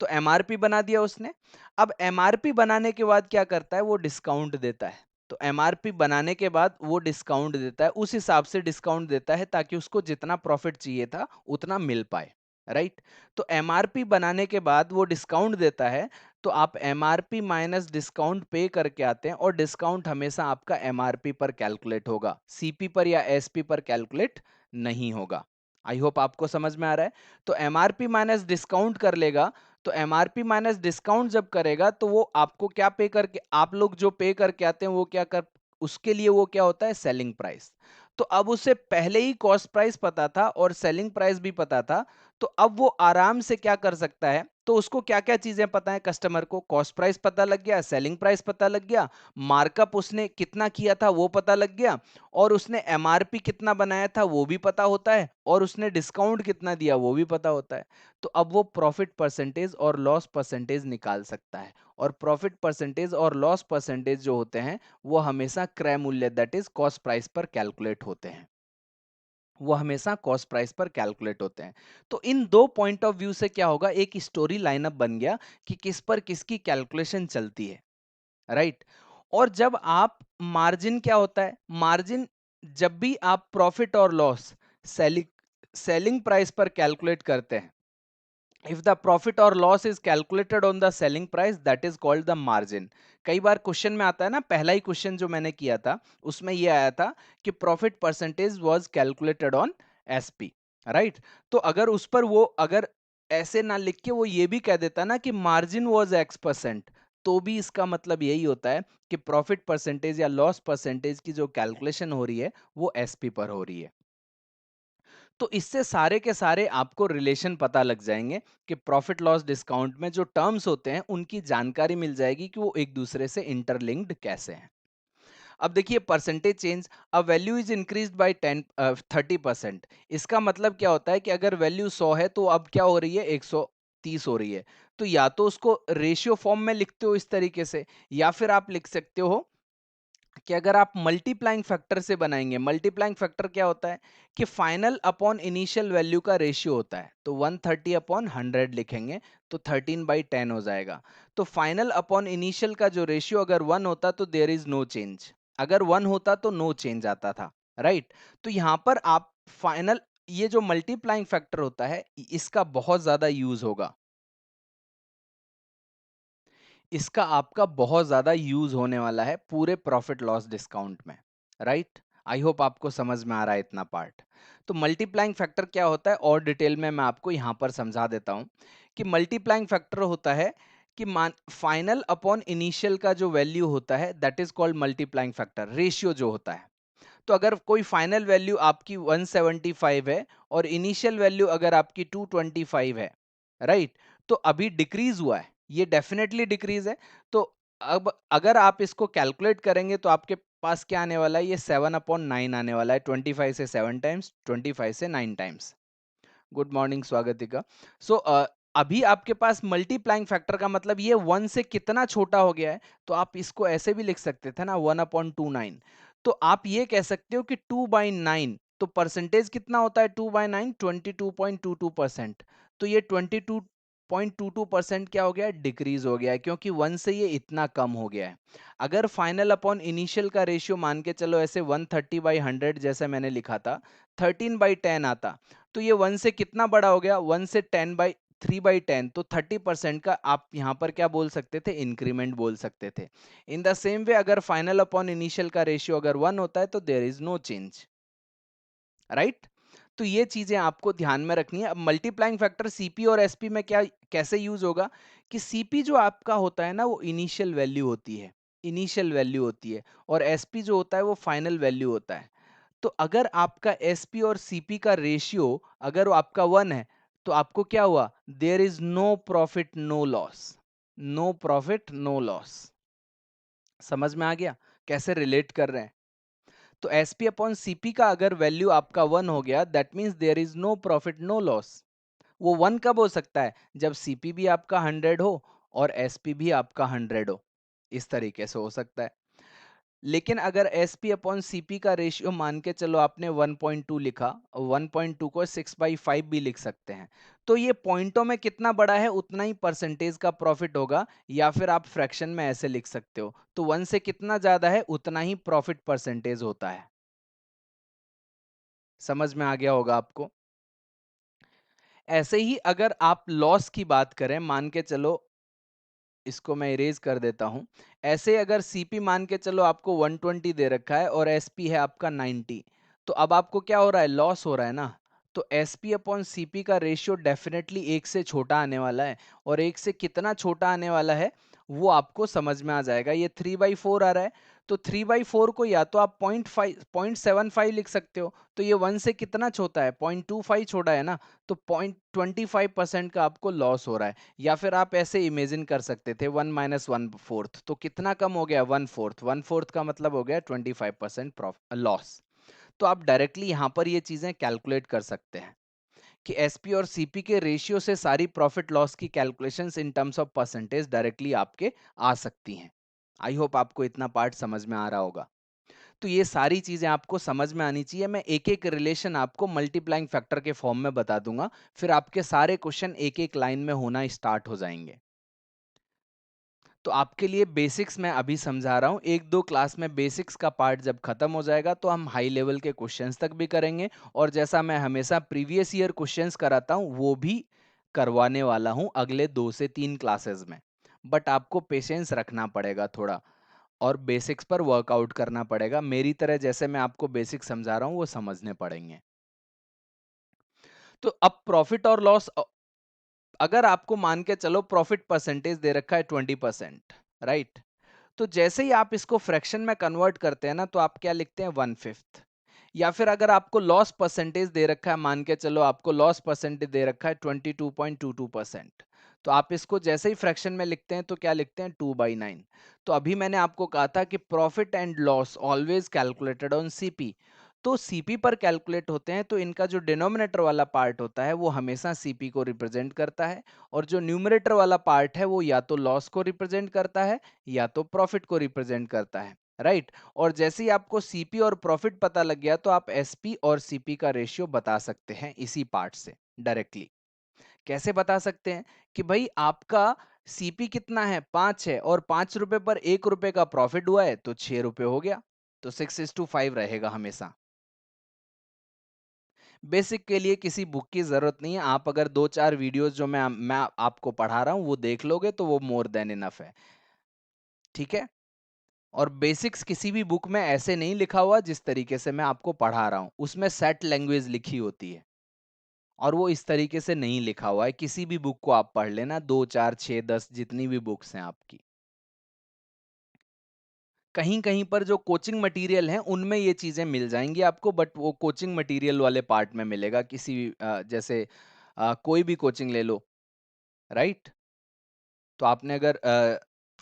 तो एमआरपी बना दिया उसने। अब एमआरपी बनाने के बाद क्या करता है? वो डिस्काउंट देता है। तो एमआरपी बनाने के बाद वो डिस्काउंट देता है, उस हिसाब से डिस्काउंट देता है ताकि उसको जितना प्रॉफिट चाहिए था उतना मिल पाए, राइट? तो एमआरपी बनाने के बाद वो डिस्काउंट देता है। तो आप एमआरपी माइनस डिस्काउंट पे करके आते हैं, और डिस्काउंट हमेशा आपका एमआरपी पर कैलकुलेट होगा, सीपी पर या एसपी पर कैलकुलेट नहीं होगा। आई होप आपको समझ में आ रहा है। तो एमआरपी माइनस डिस्काउंट कर लेगा। तो एमआरपी माइनस डिस्काउंट जब करेगा तो वो आपको क्या पे करके, आप लोग जो पे करके आते हैं वो क्या कर, उसके लिए वो क्या होता है? Selling price. तो अब उसे पहले ही कॉस्ट प्राइस पता था और सेलिंग प्राइस भी पता था। तो अब वो आराम से क्या कर सकता है, तो उसको क्या क्या चीजें पता है कस्टमर को, कॉस्ट प्राइस पता लग गया, सेलिंग प्राइस पता लग गया, मार्कअप उसने कितना किया था वो पता लग गया, और उसने एमआरपी कितना बनाया था वो भी पता होता है, और उसने डिस्काउंट कितना दिया वो भी पता होता है। तो अब वो प्रॉफिट परसेंटेज और लॉस परसेंटेज निकाल सकता है। और प्रॉफिट परसेंटेज और लॉस परसेंटेज जो होते हैं वो हमेशा क्रय मूल्य दैट इज कॉस्ट प्राइस पर कैलकुलेट होते हैं, वो हमेशा कॉस्ट प्राइस पर कैलकुलेट होते हैं। तो इन दो पॉइंट ऑफ व्यू से क्या होगा, एक स्टोरी लाइनअप बन गया कि किस पर किसकी कैलकुलेशन चलती है, राइट। और जब आप मार्जिन क्या होता है, मार्जिन जब भी आप प्रॉफिट और लॉस सेलिंग सेलिंग प्राइस पर कैलकुलेट करते हैं, if the profit or loss is calculated on the selling price, that is called the margin। कई बार क्वेश्चन में आता है ना, पहला ही क्वेश्चन जो मैंने किया था उसमें ये आया था कि profit percentage was calculated on SP, right. तो अगर उस पर वो अगर ऐसे ना लिख के वो ये भी कह देता ना कि मार्जिन वाज X%, तो भी इसका मतलब यही होता है कि प्रॉफिट परसेंटेज या लॉस परसेंटेज की जो कैलकुलेशन हो रही है वो एसपी पर हो रही है। तो इससे सारे के सारे आपको रिलेशन पता लग जाएंगे कि प्रॉफिट लॉस डिस्काउंट में जो टर्म्स होते हैं उनकी जानकारी मिल जाएगी कि वो एक दूसरे से इंटरलिंक्ड कैसे हैं। अब देखिए percentage change, a value is increased by 30%। इसका मतलब क्या होता है कि अगर वैल्यू 100 है तो अब क्या हो रही है, 130 हो रही है। तो या तो उसको रेशियो फॉर्म में लिखते हो इस तरीके से, या फिर आप लिख सकते हो कि अगर आप मल्टीप्लाइंग फैक्टर से बनाएंगे, मल्टीप्लाइंग फैक्टर क्या होता है कि फाइनल अपॉन इनिशियल वैल्यू का रेशियो होता है, तो 130 अपॉन 100 लिखेंगे तो 13/10 हो जाएगा। तो फाइनल अपॉन इनिशियल का जो रेशियो अगर 1 होता तो देयर इज नो चेंज, अगर 1 होता तो नो चेंज आता था, राइट। तो यहां पर आप फाइनल, ये जो मल्टीप्लाइंग फैक्टर होता है इसका बहुत ज्यादा यूज होगा, इसका आपका बहुत ज्यादा यूज होने वाला है पूरे प्रॉफिट लॉस डिस्काउंट में, राइट। आई होप आपको समझ में आ रहा है इतना पार्ट। तो मल्टीप्लाइंग फैक्टर क्या होता है और डिटेल में मैं आपको यहां पर समझा देता हूं कि मल्टीप्लाइंग फैक्टर होता है कि मान फाइनल अपॉन इनिशियल का जो वैल्यू होता है that is called multiplying factor, ratio जो होता है। तो अगर कोई फाइनल वैल्यू आपकी 175 है और इनिशियल वैल्यू अगर आपकी 225 है, राइट, तो अभी डिक्रीज हुआ है, ये डेफिनेटली डिक्रीज है। तो अब अगर आप इसको कैलकुलेट करेंगे तो आपके पास क्या आने वाला है, ये 7/9 आने वाला है, 25 से 7 टाइम्स, 25 से 9 times. Good morning Swagatika. So अभी आपके पास मल्टीप्लाइंग फैक्टर का मतलब ये 1 से कितना छोटा हो गया है, तो आप इसको ऐसे भी लिख सकते थे ना, 1/29। तो आप ये कह सकते हो कि 2/9, तो परसेंटेज कितना होता है 2/9, 22.22%। तो ये 22.22% क्या हो गया, डिक्रीज हो गया है, क्योंकि 1 से ये इतना कम हो गया है। अगर फाइनल अपॉन इनिशियल का रेशियो मान के चलो ऐसे 130/100 जैसे मैंने लिखा था, 13/10 आता, तो ये 1 से कितना बड़ा हो गया, 1 से 3/10, तो 30% का आप यहां पर क्या बोल सकते थे, इंक्रीमेंट बोल सकते थे। इन द सेम वे अगर फाइनल अपॉन इनिशियल का रेशियो अगर 1 होता है तो there is no change, right. तो ये चीजें आपको ध्यान में रखनी है। अब मल्टीप्लाइंग फैक्टर सीपी और एसपी में क्या कैसे यूज होगा कि सीपी जो आपका होता है ना वो इनिशियल वैल्यू होती है, इनिशियल वैल्यू होती है, और एसपी जो होता है वो फाइनल वैल्यू होता है। तो अगर आपका एसपी और सीपी का रेशियो अगर वो आपका 1 है, तो आपको क्या हुआ, there is no profit no loss, no profit no loss. समझ में आ गया कैसे रिलेट कर रहे हैं। तो एसपी अपॉन सीपी का अगर वैल्यू आपका 1 हो गया, that means there is no profit no loss. वो 1 कब हो सकता है, जब सीपी भी आपका 100 हो और एसपी भी आपका 100 हो, इस तरीके से हो सकता है। लेकिन अगर एसपी अपॉन सीपी का रेशियो मान के चलो आपने 1.2 लिखा, 1.2 को 6/5 भी लिख सकते हैं, तो ये पॉइंटों में कितना बड़ा है उतना ही परसेंटेज का प्रॉफिट होगा, या फिर आप फ्रैक्शन में ऐसे लिख सकते हो, तो 1 से कितना ज्यादा है उतना ही प्रॉफिट परसेंटेज होता है। समझ में आ गया होगा आपको। ऐसे ही अगर आप लॉस की बात करें, मान के चलो इसको मैं इरेज कर देता हूं, ऐसे अगर सीपी मान के चलो आपको 120 दे रखा है और एसपी है आपका 90, तो अब आपको क्या हो रहा है, लॉस हो रहा है ना। तो एसपी अपॉन सीपी का रेशियो डेफिनेटली 1 से छोटा आने वाला है, और 1 से कितना छोटा आने वाला है वो आपको समझ में आ जाएगा। ये 3/4 आ रहा है, तो 3/4 को या तो आप 0.75 लिख सकते हो, तो ये 1 से कितना छोटा है, 0.25 छोटा है ना, तो 0.25% का आपको लॉस हो रहा है। या फिर आप ऐसे इमेजिन कर सकते थे 1 माइनस 1/4, तो कितना कम हो गया, 1/4, 1/4 का मतलब हो गया 25% लॉस। तो आप डायरेक्टली यहां पर ये चीजें कैलकुलेट कर सकते हैं कि एसपी और सीपी के रेशियो से सारी प्रॉफिट लॉस की calculations in terms of percentage directly आपके आ सकती हैं। आई होप आपको इतना पार्ट समझ में आ रहा होगा। तो ये सारी चीजें आपको समझ में आनी चाहिए। मैं एक एक रिलेशन आपको मल्टीप्लाइंग फैक्टर के फॉर्म में बता दूंगा, फिर आपके सारे क्वेश्चन एक एक लाइन में होना स्टार्ट हो जाएंगे। तो आपके लिए बेसिक्स मैं अभी समझा रहा हूं, एक दो क्लास में बेसिक्स का पार्ट जब खत्म हो जाएगा तो हम हाई लेवल के क्वेश्चंस तक भी करेंगे, और जैसा मैं हमेशा प्रीवियस ईयर क्वेश्चंस कराता हूं वो भी करवाने वाला हूं अगले 2 से 3 क्लासेस में। बट आपको पेशेंस रखना पड़ेगा थोड़ा, और बेसिक्स पर वर्कआउट करना पड़ेगा, मेरी तरह जैसे मैं आपको बेसिक्स समझा रहा हूं वो समझने पड़ेंगे। तो अब प्रॉफिट और लॉस, अगर आपको मान के चलो प्रॉफिट परसेंटेज दे रखा है 20%, राइट, तो जैसे ही आप इसको फ्रैक्शन में कन्वर्ट करते हैं ना, तो आप क्या लिखते हैं, 1/5। या फिर अगर आपको लॉस परसेंटेज दे रखा है, मान के चलो आपको लॉस परसेंटेज दे रखा है 22.22%, तो आप इसको जैसे ही फ्रैक्शन में लिखते हैं तो क्या लिखते हैं, 2/9। तो अभी मैंने आपको कहा था कि profit and loss always calculated on CP. तो सीपी पर कैलकुलेट होते हैं, तो इनका जो डिनोमिनेटर वाला पार्ट होता है वो हमेशा सीपी को रिप्रेजेंट करता है, और जो न्यूमरेटर वाला पार्ट है वो या तो लॉस को रिप्रेजेंट करता है या तो प्रॉफिट को रिप्रेजेंट करता है, राइट। और जैसे ही आपको सीपी और प्रॉफिट पता लग गया तो आप एसपी और सीपी का रेशियो बता सकते हैं इसी पार्ट से डायरेक्टली। कैसे बता सकते हैं कि भाई आपका सीपी कितना है, 5 है, और 5 रुपए पर 1 रुपए का प्रॉफिट हुआ है तो 6 रुपए हो गया, तो 6:5 रहेगा हमेशा। बेसिक के लिए किसी बुक की जरूरत नहीं है, आप अगर 2-4 वीडियोस जो मैं आपको पढ़ा रहा हूं वो देख लोगे तो वो मोर देन इनफ है, ठीक है। और बेसिक्स किसी भी बुक में ऐसे नहीं लिखा हुआ जिस तरीके से मैं आपको पढ़ा रहा हूं, उसमें सेट लैंग्वेज लिखी होती है, और वो इस तरीके से नहीं लिखा हुआ है। किसी भी बुक को आप पढ़ लेना, 2, 4, 6, 10 जितनी भी बुक्स हैं आपकी, कहीं कहीं पर जो कोचिंग मटेरियल है उनमें ये चीजें मिल जाएंगी आपको, बट वो कोचिंग मटेरियल वाले पार्ट में मिलेगा, किसी जैसे कोई भी कोचिंग ले लो, राइट। तो आपने अगर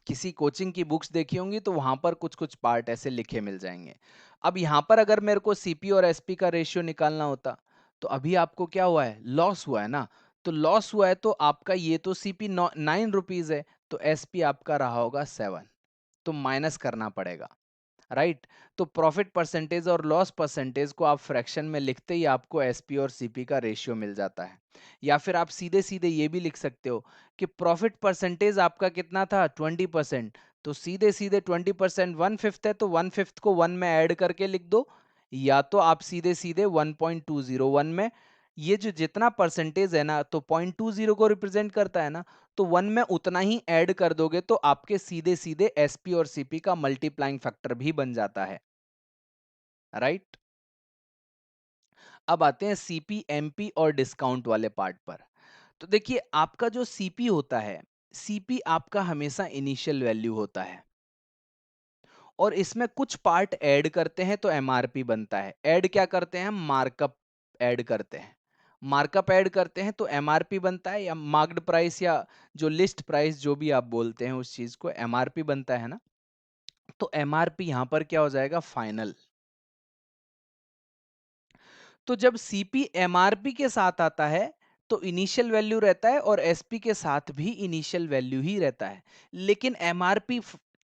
किसी कोचिंग की बुक्स देखी होंगी तो वहां पर कुछ कुछ पार्ट ऐसे लिखे मिल जाएंगे। अब यहाँ पर अगर मेरे को सीपी और एसपी का रेशियो निकालना होता, तो अभी आपको क्या हुआ है, लॉस हुआ है ना। तो लॉस हुआ है तो आपका ये तो सीपी 9 रुपीज है, तो एसपी आपका रहा होगा 7, तो माइनस करना पड़ेगा, राइट। तो प्रॉफिट परसेंटेज और लॉस परसेंटेज को आप फ्रैक्शन में लिखते ही आपको एसपी और सीपी का रेशियो मिल जाता है। या फिर आप सीधे सीधे ये भी लिख सकते हो कि प्रॉफिट परसेंटेज आपका कितना था, 20%, तो सीधे सीधे 20% 1/5 है, तो 1/5 को 1 में ऐड करके लिख दो। या तो आप सीधे सीधे 1.201 में, ये जो जितना परसेंटेज है ना, तो 0.20 को रिप्रेजेंट करता है ना, तो 1 में उतना ही ऐड कर दोगे तो आपके सीधे सीधे एसपी और सीपी का मल्टीप्लाइंग फैक्टर भी बन जाता है, राइट। अब आते हैं सीपी एमपी और डिस्काउंट वाले पार्ट पर। तो देखिए आपका जो सीपी होता है, सीपी आपका हमेशा इनिशियल वैल्यू होता है, और इसमें कुछ पार्ट ऐड करते हैं तो एमआरपी बनता है। ऐड क्या करते हैं, मार्कअप ऐड करते हैं। मार्कअप ऐड करते हैं तो एमआरपी बनता है, या मार्क्ड प्राइस, या जो लिस्ट प्राइस जो भी आप बोलते हैं उस चीज को एमआरपी बनता है ना। तो एमआरपी यहां पर क्या हो जाएगा, फाइनल। तो जब सीपी एमआरपी के साथ आता है तो इनिशियल वैल्यू रहता है, और एसपी के साथ भी इनिशियल वैल्यू ही रहता है, लेकिन एमआरपी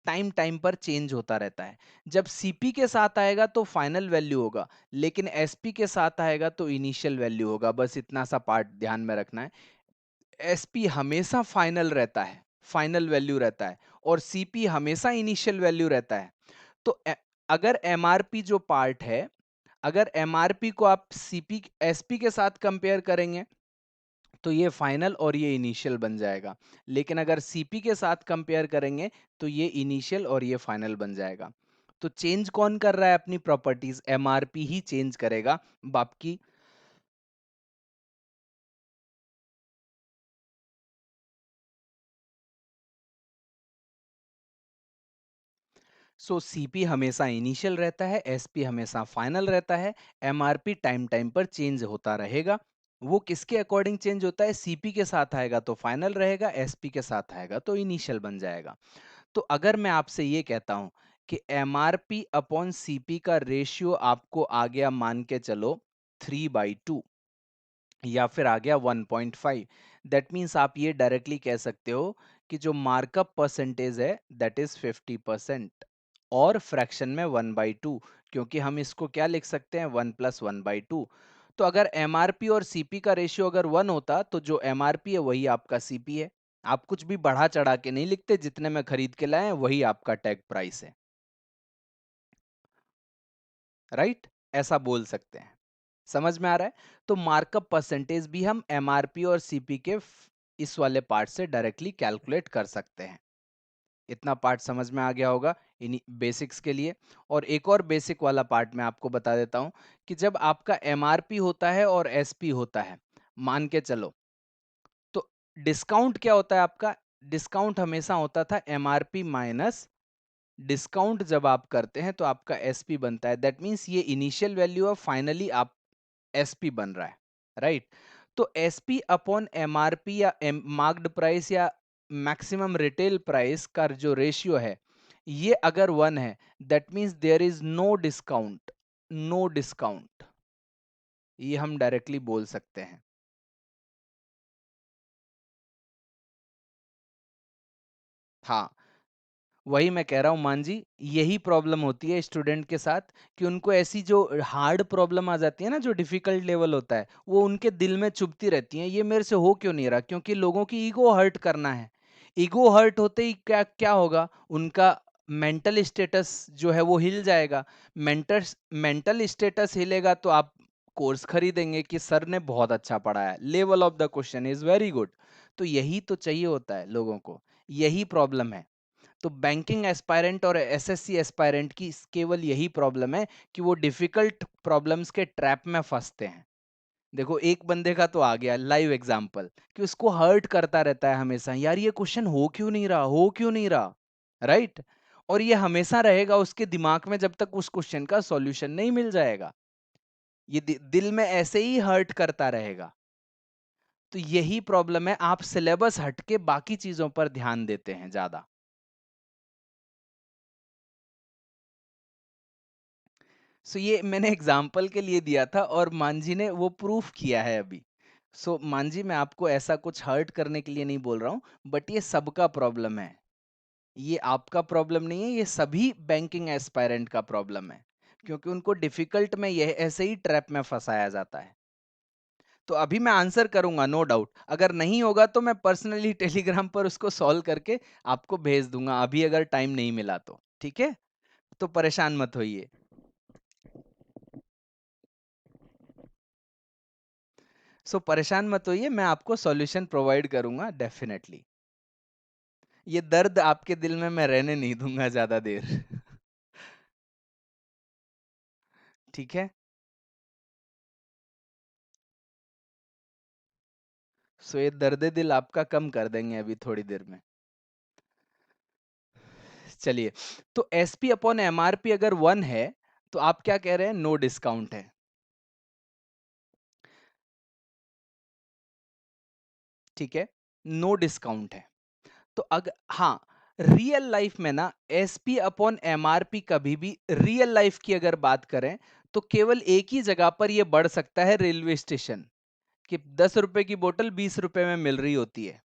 टाइम टाइम पर चेंज होता रहता है। जब सीपी के साथ आएगा तो फाइनल वैल्यू होगा, लेकिन एसपी के साथ आएगा तो इनिशियल वैल्यू होगा। बस इतना सा पार्ट ध्यान में रखना है, एसपी हमेशा फाइनल रहता है, फाइनल वैल्यू रहता है, और सीपी हमेशा इनिशियल वैल्यू रहता है। तो अगर एमआरपी जो पार्ट है, अगर एमआरपी को आप सीपी एसपी के साथ कंपेयर करेंगे तो ये फाइनल और ये इनिशियल बन जाएगा, लेकिन अगर सीपी के साथ कंपेयर करेंगे तो ये इनिशियल और ये फाइनल बन जाएगा। तो चेंज कौन कर रहा है अपनी प्रॉपर्टीज, एमआरपी ही चेंज करेगा बाकी। सो सीपी हमेशा इनिशियल रहता है, एसपी हमेशा फाइनल रहता है, एमआरपी टाइम टाइम पर चेंज होता रहेगा। वो किसके अकॉर्डिंग चेंज होता है? सीपी के साथ आएगा तो फाइनल रहेगा, एसपी के साथ आएगा तो इनिशियल बन जाएगा। तो अगर मैं आपसे ये कहता हूं कि एमआरपी अपॉन सीपी का रेशियो आपको आ गया, मान के चलो 3/2 या फिर आ गया 1.5, दैट मीन्स आप ये डायरेक्टली कह सकते हो कि जो मार्कअप परसेंटेज है दैट इज 50%, और फ्रैक्शन में 1/2, क्योंकि हम इसको क्या लिख सकते हैं, 1+1/2। तो अगर एमआरपी और सीपी का रेशियो अगर 1 होता तो जो एमआरपी है वही आपका सीपी है। आप कुछ भी बढ़ा चढ़ा के नहीं लिखते, जितने में खरीद के लाए हैं वही आपका टैग प्राइस है, राइट? ऐसा बोल सकते हैं। समझ में आ रहा है? तो मार्कअप परसेंटेज भी हम एमआरपी और सीपी के इस वाले पार्ट से डायरेक्टली कैलकुलेट कर सकते हैं। इतना पार्ट समझ में आ गया होगा इन बेसिक्स के लिए। और एक और बेसिक वाला पार्ट मैं आपको बता देता हूं कि जब आपका एमआरपी होता है और एसपी होता है, मान के चलो, तो डिस्काउंट क्या होता है आपका? डिस्काउंट हमेशा होता था एमआरपी माइनस डिस्काउंट। जब आप करते हैं तो आपका एसपी बनता है, दैट मीन्स ये इनिशियल वैल्यू और फाइनली आप एसपी बन रहा है, राइट? तो एसपी अपॉन एमआरपी या मार्क्ड प्राइस या मैक्सिमम रिटेल प्राइस का जो रेशियो है, ये अगर 1 है, that means there is no discount, no discount, ये हम डायरेक्टली बोल सकते हैं। हाँ, वही मैं कह रहा हूँ मान जी, यही प्रॉब्लम होती है स्टूडेंट के साथ कि उनको ऐसी जो हार्ड प्रॉब्लम आ जाती है ना, जो डिफिकल्ट लेवल होता है, वो उनके दिल में चुभती रहती हैं, ये मेरे से हो क्यों नहीं रहा? क्योंकि लोगों की ईगो हर्ट करना है। ईगो हर्ट होते ही क्या क्या होगा? उनका मेंटल स्टेटस जो है वो हिल जाएगा। मेंटल मेंटल स्टेटस हिलेगा तो आप कोर्स खरीदेंगे कि सर ने बहुत अच्छा पढ़ाया, level of the question is very good. तो यही तो चाहिए होता है लोगों को, यही प्रॉब्लम है। तो बैंकिंग एस्पायरेंट और एसएससी एस्पायरेंट की केवल यही प्रॉब्लम है कि वो डिफिकल्ट प्रॉब्लम्स के ट्रैप में फंसते हैं। देखो, एक बंदे का तो आ गया लाइव एग्जांपल कि उसको हर्ट करता रहता है हमेशा, यार ये क्वेश्चन हो क्यों नहीं रहा, हो क्यों नहीं रहा, राइट? और ये हमेशा रहेगा उसके दिमाग में जब तक उस क्वेश्चन का सॉल्यूशन नहीं मिल जाएगा। ये दिल में ऐसे ही हर्ट करता रहेगा। तो यही प्रॉब्लम है, आप सिलेबस हट के बाकी चीजों पर ध्यान देते हैं ज्यादा। सो ये मैंने एग्जाम्पल के लिए दिया था और मांझी ने वो प्रूफ किया है अभी। सो मांझी, मैं आपको ऐसा कुछ हर्ट करने के लिए नहीं बोल रहा हूँ, बट ये सबका प्रॉब्लम है। ये आपका प्रॉब्लम नहीं है, ये सभी बैंकिंग एस्पायरेंट का प्रॉब्लम है, क्योंकि उनको डिफिकल्ट में यह ऐसे ही ट्रैप में फंसाया जाता है। तो अभी मैं आंसर करूंगा, नो डाउट। अगर नहीं होगा तो मैं पर्सनली टेलीग्राम पर उसको सॉल्व करके आपको भेज दूंगा, अभी अगर टाइम नहीं मिला तो, ठीक है? तो परेशान मत होइए। सो परेशान मत होइए, मैं आपको सॉल्यूशन प्रोवाइड करूंगा डेफिनेटली। ये दर्द आपके दिल में मैं रहने नहीं दूंगा ज्यादा देर। ठीक है? सो ये दर्द दिल आपका कम कर देंगे अभी थोड़ी देर में। चलिए, तो एसपी अपॉन एमआरपी अगर 1 है तो आप क्या कह रहे हैं? नो डिस्काउंट है, ठीक है? नो डिस्काउंट है। तो अगर, हाँ, रियल लाइफ में ना एसपी अपॉन एमआरपी कभी भी, रियल लाइफ की अगर बात करें, तो केवल एक ही जगह पर यह बढ़ सकता है, रेलवे स्टेशन, कि 10 रुपए की बोतल 20 रुपए में मिल रही होती है।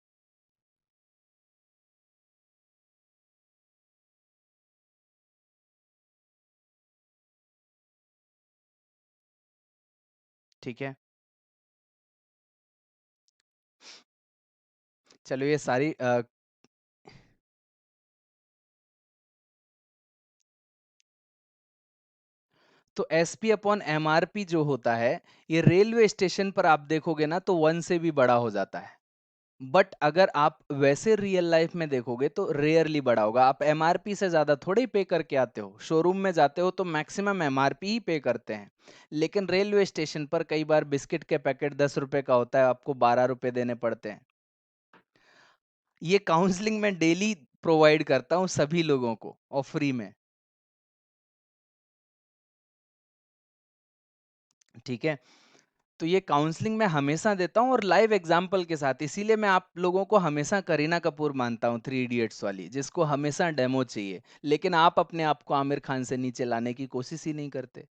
ठीक है, चलो ये सारी तो एसपी अपॉन एमआरपी जो होता है, ये रेलवे स्टेशन पर आप देखोगे ना तो 1 से भी बड़ा हो जाता है। बट अगर आप वैसे रियल लाइफ में देखोगे तो रेयरली बड़ा होगा। आप एमआरपी से ज्यादा थोड़े ही पे करके आते हो, शोरूम में जाते हो तो मैक्सिमम एमआरपी ही पे करते हैं। लेकिन रेलवे स्टेशन पर कई बार बिस्किट के पैकेट 10 रुपए का होता है, आपको 12 रुपए देने पड़ते हैं। ये काउंसलिंग में डेली प्रोवाइड करता हूँ सभी लोगों को और फ्री में। ठीक है। तो ये काउंसलिंग मैं हमेशा देता हूँ और लाइव एग्जाम्पल के साथ, इसीलिए मैं आप लोगों को हमेशा करीना कपूर मानता हूँ, थ्री इडियट्स वाली, जिसको हमेशा डेमो चाहिए, लेकिन आप अपने आप को आमिर खान से नीचे लाने की कोशिश ही नहीं करते।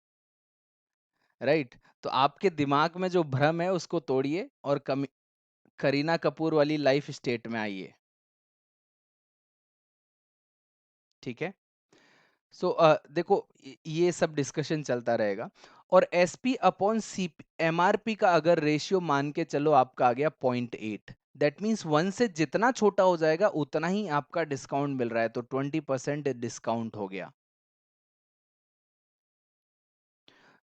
राइट? तो आपके दिमाग में जो भ्रम है उसको तोड़िए और करीना कपूर वाली लाइफ स्टेट में आइए। ठीक है। सो देखो, ये सब डिस्कशन चलता रहेगा। और एसपी अपॉन सी एमआरपी का अगर रेशियो मान के चलो आपका आ गया 0.8, दैट मीन्स 1 से जितना छोटा हो जाएगा उतना ही आपका डिस्काउंट मिल रहा है, तो 20% डिस्काउंट हो गया।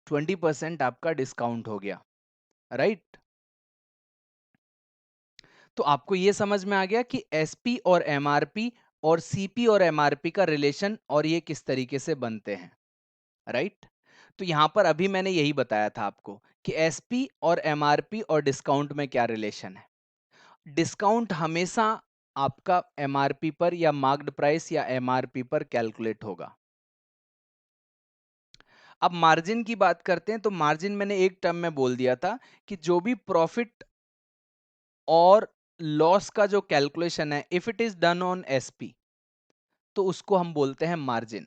20% आपका डिस्काउंट हो गया। राइट? तो आपको ये समझ में आ गया कि एसपी और एमआरपी और सीपी और एमआरपी का रिलेशन और ये किस तरीके से बनते हैं। राइट? तो यहां पर अभी मैंने यही बताया था आपको कि एसपी और एमआरपी और डिस्काउंट में क्या रिलेशन है। डिस्काउंट हमेशा आपका एमआरपी पर या मार्क्ड प्राइस या एमआरपी पर कैलकुलेट होगा। अब मार्जिन की बात करते हैं, तो मार्जिन मैंने एक टर्म में बोल दिया था कि जो भी प्रॉफिट और लॉस का जो कैलकुलेशन है, if it is done on SP, तो उसको हम बोलते हैं मार्जिन।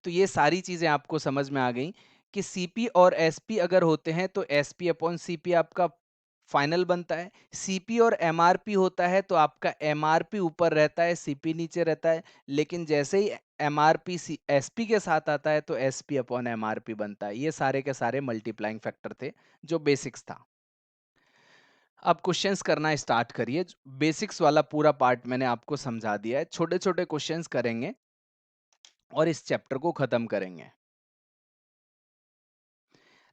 तो ये सारी चीजें आपको समझ में आ गई कि सीपी और एसपी अगर होते हैं तो एसपी अपॉन सीपी आपका फाइनल बनता है। सीपी और एमआरपी होता है तो आपका एमआरपी ऊपर रहता है, सीपी नीचे रहता है। लेकिन जैसे ही एमआरपी एसपी के साथ आता है तो एसपी अपॉन एमआरपी बनता है। ये सारे के सारे मल्टीप्लाइंग फैक्टर थे जो बेसिक्स था। अब क्वेश्चंस करना स्टार्ट करिए। बेसिक्स वाला पूरा पार्ट मैंने आपको समझा दिया है, छोटे छोटे क्वेश्चंस करेंगे और इस चैप्टर को खत्म करेंगे।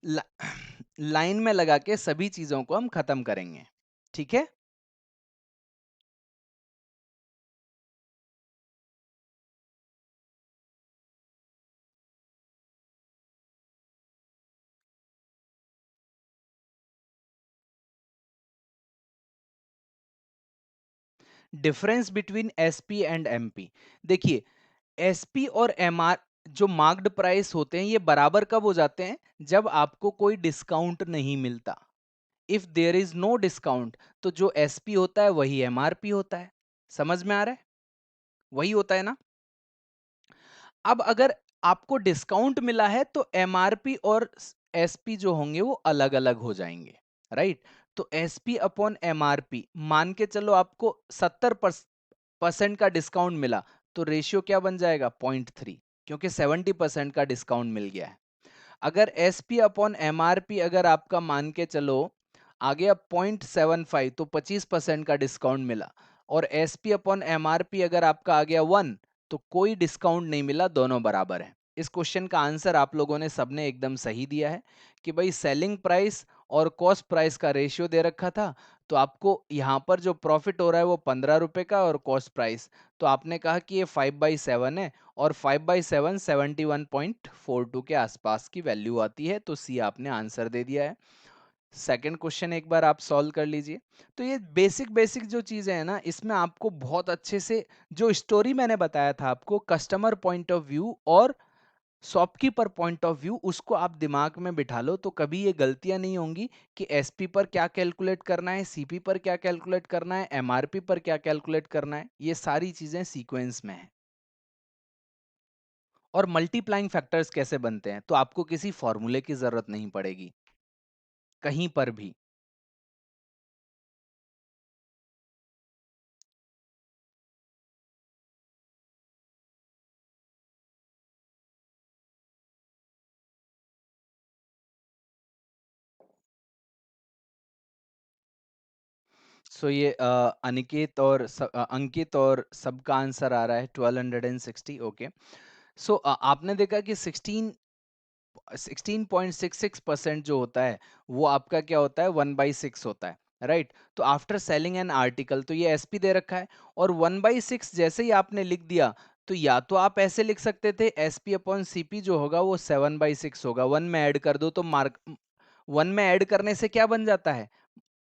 ला, लाइन में लगा के सभी चीजों को हम खत्म करेंगे। ठीक है। Difference between SP and MP. देखिए, एसपी और एमआर जो मार्क्ड प्राइस होते हैं ये बराबर कब हो जाते हैं, जब आपको कोई डिस्काउंट नहीं मिलता। If there is no discount, तो जो एसपी होता है वही एमआरपी होता है। समझ में आ रहा है? वही होता है ना। अब अगर आपको डिस्काउंट मिला है तो एमआरपी और एसपी जो होंगे वो अलग अलग हो जाएंगे। राइट? तो एसपी अपॉन एमआरपी मान के चलो आपको 70% का डिस्काउंट मिला, तो रेशियो क्या बन जाएगा? 0.3, क्योंकि 70% का डिस्काउंट मिल गया है। अगर एसपी अपॉन एमआरपी अगर आपका मान के चलो आ गया 0.75, तो 25% का डिस्काउंट मिला। और एसपी अपॉन एमआरपी अगर आपका आ गया 1, तो कोई डिस्काउंट नहीं मिला, दोनों बराबर है। इस क्वेश्चन का आंसर आप लोगों ने सबने एकदम सही दिया है कि भाई सेलिंग प्राइस और कॉस्ट प्राइस का रेशियो दे रखा था, तो आपको यहाँ पर जो प्रॉफिट हो रहा है वो 15 रुपए का और कॉस्ट प्राइस, तो आपने कहा कि ये 5/7 है और 5/7 71.42 के आसपास की वैल्यू आती है, तो सी आपने आंसर दे दिया है। सेकंड क्वेश्चन एक बार आप सॉल्व कर लीजिए। तो ये बेसिक बेसिक जो चीजें हैं ना, इसमें आपको बहुत अच्छे से जो स्टोरी मैंने बताया था आपको, कस्टमर पॉइंट ऑफ व्यू और शॉपकीपर पॉइंट ऑफ व्यू, उसको आप दिमाग में बिठा लो, तो कभी ये गलतियां नहीं होंगी कि एसपी पर क्या कैलकुलेट करना है, सीपी पर क्या कैलकुलेट करना है, एमआरपी पर क्या कैलकुलेट करना है। ये सारी चीजें सीक्वेंस में है। और मल्टीप्लाइंग फैक्टर्स कैसे बनते हैं, तो आपको किसी फॉर्मूले की जरूरत नहीं पड़ेगी कहीं पर भी। सो ये अनिकेत और अंकित और सबका आंसर आ रहा है 1260। ओके। सो आपने देखा कि 16.66% जो होता है वो आपका क्या होता है, 1/6 होता है। राइट? तो आफ्टर सेलिंग एन आर्टिकल, तो ये एसपी दे रखा है, और 1/6 जैसे ही आपने लिख दिया, तो या तो आप ऐसे लिख सकते थे एसपी अपॉन सीपी जो होगा वो 7/6 होगा। वन में ऐड कर दो तो मार्क, वन में ऐड करने से क्या बन जाता है,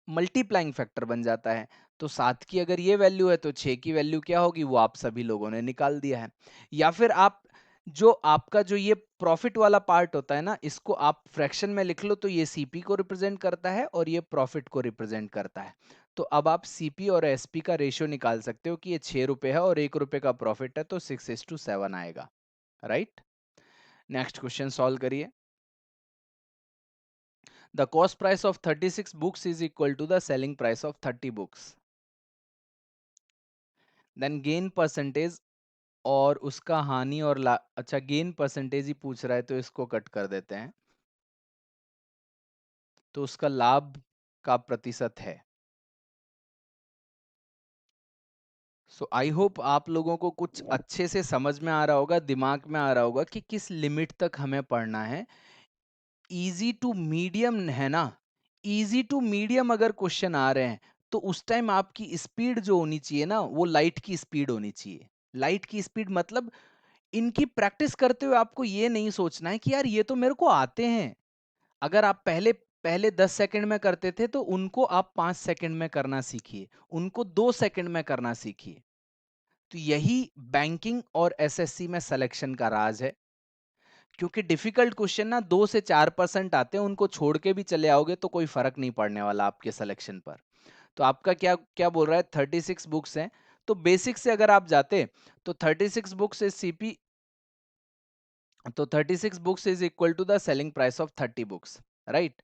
मल्टीप्लाइंग फैक्टर बन जाता है। तो 7 की अगर ये वैल्यू है तो 6 की वैल्यू क्या होगी, वो आप सभी लोगों ने निकाल दिया है। या फिर आप जो आपका जो ये प्रॉफिट वाला पार्ट होता है ना, इसको आप फ्रैक्शन में लिख लो तो ये सीपी को रिप्रेजेंट करता है और ये प्रॉफिट को रिप्रेजेंट करता है। तो अब आप सीपी और एसपी का रेशियो निकाल सकते हो कि ये 6 रुपए है और 1 रुपए का प्रॉफिट है, तो 6:7 आएगा। राइट, नेक्स्ट क्वेश्चन सॉल्व करिए। The cost price of 36 books is equal to the selling price of 30 books, then gain percentage और उसका हानि और अच्छा गेन परसेंटेज ही पूछ रहा है तो इसको कट कर देते हैं, तो उसका लाभ का प्रतिशत है। सो आई होप आप लोगों को कुछ अच्छे से समझ में आ रहा होगा, दिमाग में आ रहा होगा कि किस लिमिट तक हमें पढ़ना है। इजी टू मीडियम है ना, इजी टू मीडियम अगर क्वेश्चन आ रहे हैं तो उस टाइम आपकी स्पीड जो होनी चाहिए ना, वो लाइट की स्पीड होनी चाहिए। लाइट की स्पीड मतलब इनकी प्रैक्टिस करते हुए आपको ये नहीं सोचना है कि यार ये तो मेरे को आते हैं। अगर आप पहले पहले 10 सेकंड में करते थे तो उनको आप 5 सेकंड में करना सीखिए, उनको 2 सेकंड में करना सीखिए। तो यही बैंकिंग और एसएससी में सिलेक्शन का राज है, क्योंकि डिफिकल्ट क्वेश्चन ना 2 से 4% आते हैं, उनको छोड़ के भी चले आओगे तो कोई फर्क नहीं पड़ने वाला आपके सिलेक्शन पर। तो आपका क्या क्या बोल रहा है, 36 बुक्स हैं, तो बेसिक से अगर आप जाते तो 36 बुक्स इज सीपी, तो 36 books is equal to the selling price of 30 books, right.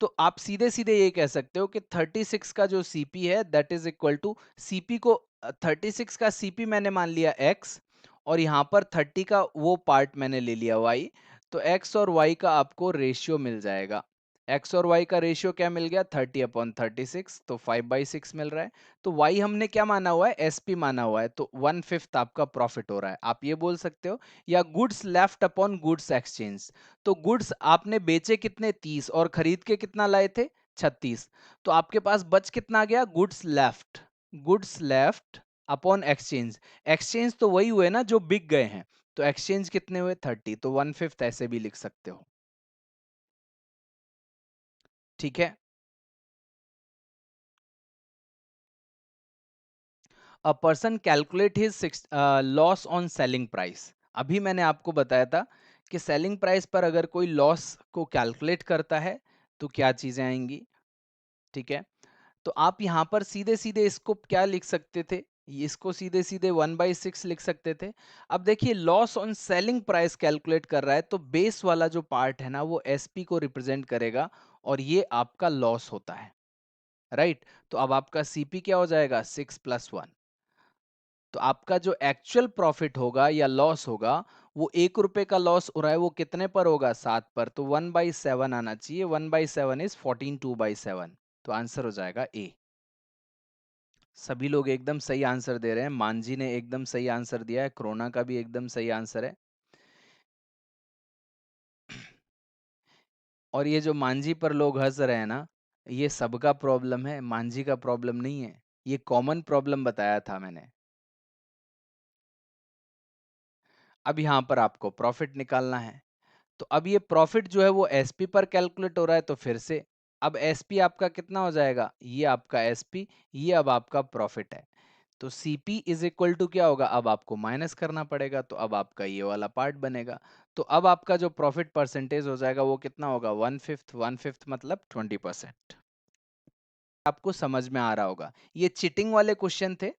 तो आप सीधे सीधे ये कह सकते हो कि 36 का जो सीपी है that is equal to CP को 36 का सीपी मैंने मान लिया एक्स, और यहां पर 30 का वो पार्ट मैंने ले लिया वाई, तो एक्स और वाई का आपको रेशियो मिल जाएगा। एक्स और वाई का रेशियो क्या मिल गया, 30/36, तो 5/6 मिल रहा है। तो वाई हमने क्या माना हुआ है, एसपी माना हुआ है, तो 1/5 आपका प्रॉफिट हो रहा है। आप ये बोल सकते हो। या goods left upon goods exchange, तो गुड्स आपने बेचे कितने, 30, और खरीद के कितना लाए थे, 36, तो आपके पास बच कितना गया, goods left. Goods left upon exchange, exchange तो वही हुए ना जो बिक गए हैं, तो एक्सचेंज कितने हुए, 30, तो 1/5 ऐसे भी लिख सकते हो। ठीक है। A person calculate his loss on selling price, अभी मैंने आपको बताया था कि सेलिंग प्राइस पर अगर कोई लॉस को कैलकुलेट करता है तो क्या चीजें आएंगी। ठीक है, तो आप यहां पर सीधे सीधे इसको क्या लिख सकते थे, इसको सीधे सीधे 1/6 लिख सकते थे। अब देखिए loss on selling price calculate कर रहा है तो बेस वाला जो पार्ट है ना वो एसपी को रिप्रेजेंट करेगा, और ये आपका लॉस होता है, राइट। तो अब आपका सीपी क्या हो जाएगा, 6+1। तो आपका जो एक्चुअल प्रॉफिट होगा या लॉस होगा, वो 1 रुपए का लॉस हो रहा है, वो कितने पर होगा, 7 पर, तो 1/7 आना चाहिए। 1/7 इज 14 2/7, तो आंसर हो जाएगा ए। सभी लोग एकदम सही आंसर दे रहे हैं, मांझी ने एकदम सही आंसर दिया है, क्रोना का भी एकदम सही आंसर है। और ये जो मांझी पर लोग हंस रहे हैं ना, ये सबका प्रॉब्लम है, मांझी का प्रॉब्लम नहीं है, ये कॉमन प्रॉब्लम बताया था मैंने। अब यहाँ पर आपको प्रॉफिट निकालना है, तो अब ये प्रॉफिट जो है वो एसपी पर कैलकुलेट हो रहा है, तो फिर से अब एसपी आपका कितना हो जाएगा, ये आपका एसपी, ये अब आपका प्रॉफिट है, तो सीपी इज इक्वल टू क्या होगा, अब आपको माइनस करना पड़ेगा, तो अब आपका ये वाला पार्ट बनेगा। तो अब आपका जो प्रॉफिट परसेंटेज हो जाएगा वो कितना होगा, 1/5, 1/5 मतलब 20%। आपको समझ में आ रहा होगा, ये चिटिंग वाले क्वेश्चन थे,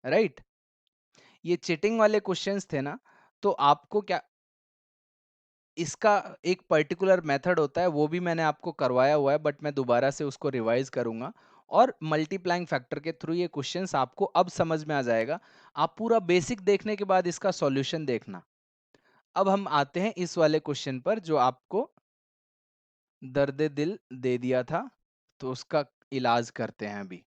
राइट। ये चिटिंग वाले क्वेश्चंस थे ना, तो आपको क्या, इसका एक पर्टिकुलर मेथड होता है, वो भी मैंने आपको करवाया हुआ है, बट मैं दोबारा से उसको रिवाइज करूंगा, और मल्टीप्लाइंग फैक्टर के थ्रू ये क्वेश्चंस आपको अब समझ में आ जाएगा। आप पूरा बेसिक देखने के बाद इसका सॉल्यूशन देखना। अब हम आते हैं इस वाले क्वेश्चन पर जो आपको दर्द दिल दे दिया था, तो उसका इलाज करते हैं अभी।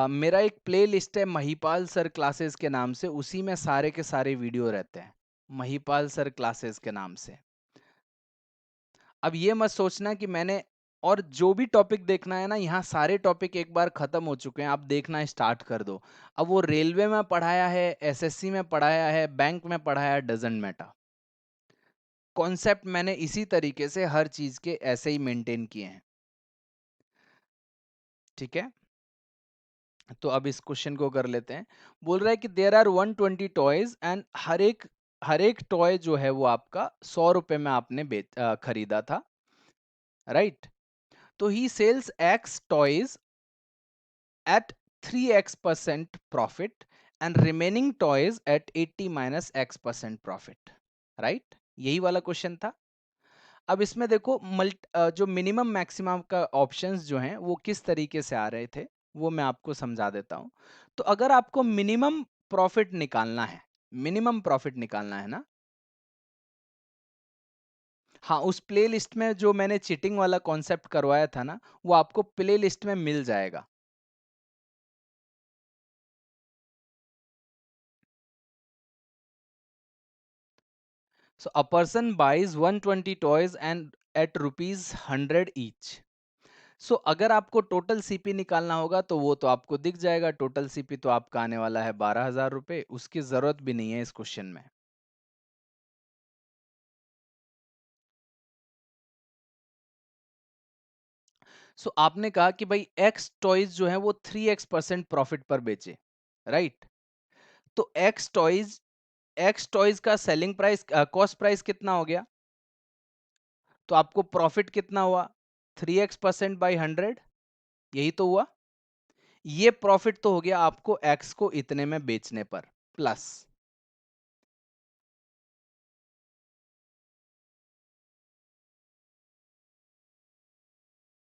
मेरा एक प्ले लिस्ट है महिपाल सर क्लासेस के नाम से, उसी में सारे के सारे वीडियो रहते हैं, महिपाल सर क्लासेस के नाम से। अब ये मत सोचना कि मैंने, और जो भी टॉपिक देखना है ना, यहाँ सारे टॉपिक एक बार खत्म हो चुके हैं, आप देखना स्टार्ट कर दो। अब वो रेलवे में पढ़ाया है, एसएससी में पढ़ाया है, बैंक में पढ़ाया है, डजेंट मैटर, कॉन्सेप्ट मैंने इसी तरीके से हर चीज के ऐसे ही मेंटेन किए हैं। ठीक है, तो अब इस क्वेश्चन को कर लेते हैं। बोल रहा है कि देयर आर 120 टॉयज एंड हर एक टॉय जो है वो आपका 100 रुपए में आपने खरीदा था, राइट? तो ही sells x toys at 3x% profit and remaining toys at 80 minus x% profit, right? यही वाला क्वेश्चन था। अब इसमें देखो जो मिनिमम मैक्सिमम का ऑप्शंस जो हैं वो किस तरीके से आ रहे थे वो मैं आपको समझा देता हूं। तो अगर आपको मिनिमम प्रॉफिट निकालना है, मिनिमम प्रॉफिट निकालना है ना, हाँ, उस प्ले लिस्ट में जो मैंने चीटिंग वाला कॉन्सेप्ट करवाया था ना, वो आपको प्ले लिस्ट में मिल जाएगा। So a person buys 120 toys and at rupees 100 each. So अगर आपको टोटल सीपी निकालना होगा तो वो तो आपको दिख जाएगा। टोटल सीपी तो आपका आने वाला है 12,000 रुपए। उसकी जरूरत भी नहीं है इस क्वेश्चन में। सो आपने कहा कि भाई एक्स टॉयज जो है वो 3x% प्रॉफिट पर बेचे, राइट? तो एक्स टॉयज का सेलिंग प्राइस, कॉस्ट प्राइस कितना हो गया? तो आपको प्रॉफिट कितना हुआ? 3x% बाई 100, यही तो हुआ। ये प्रॉफिट तो हो गया आपको एक्स को इतने में बेचने पर, प्लस,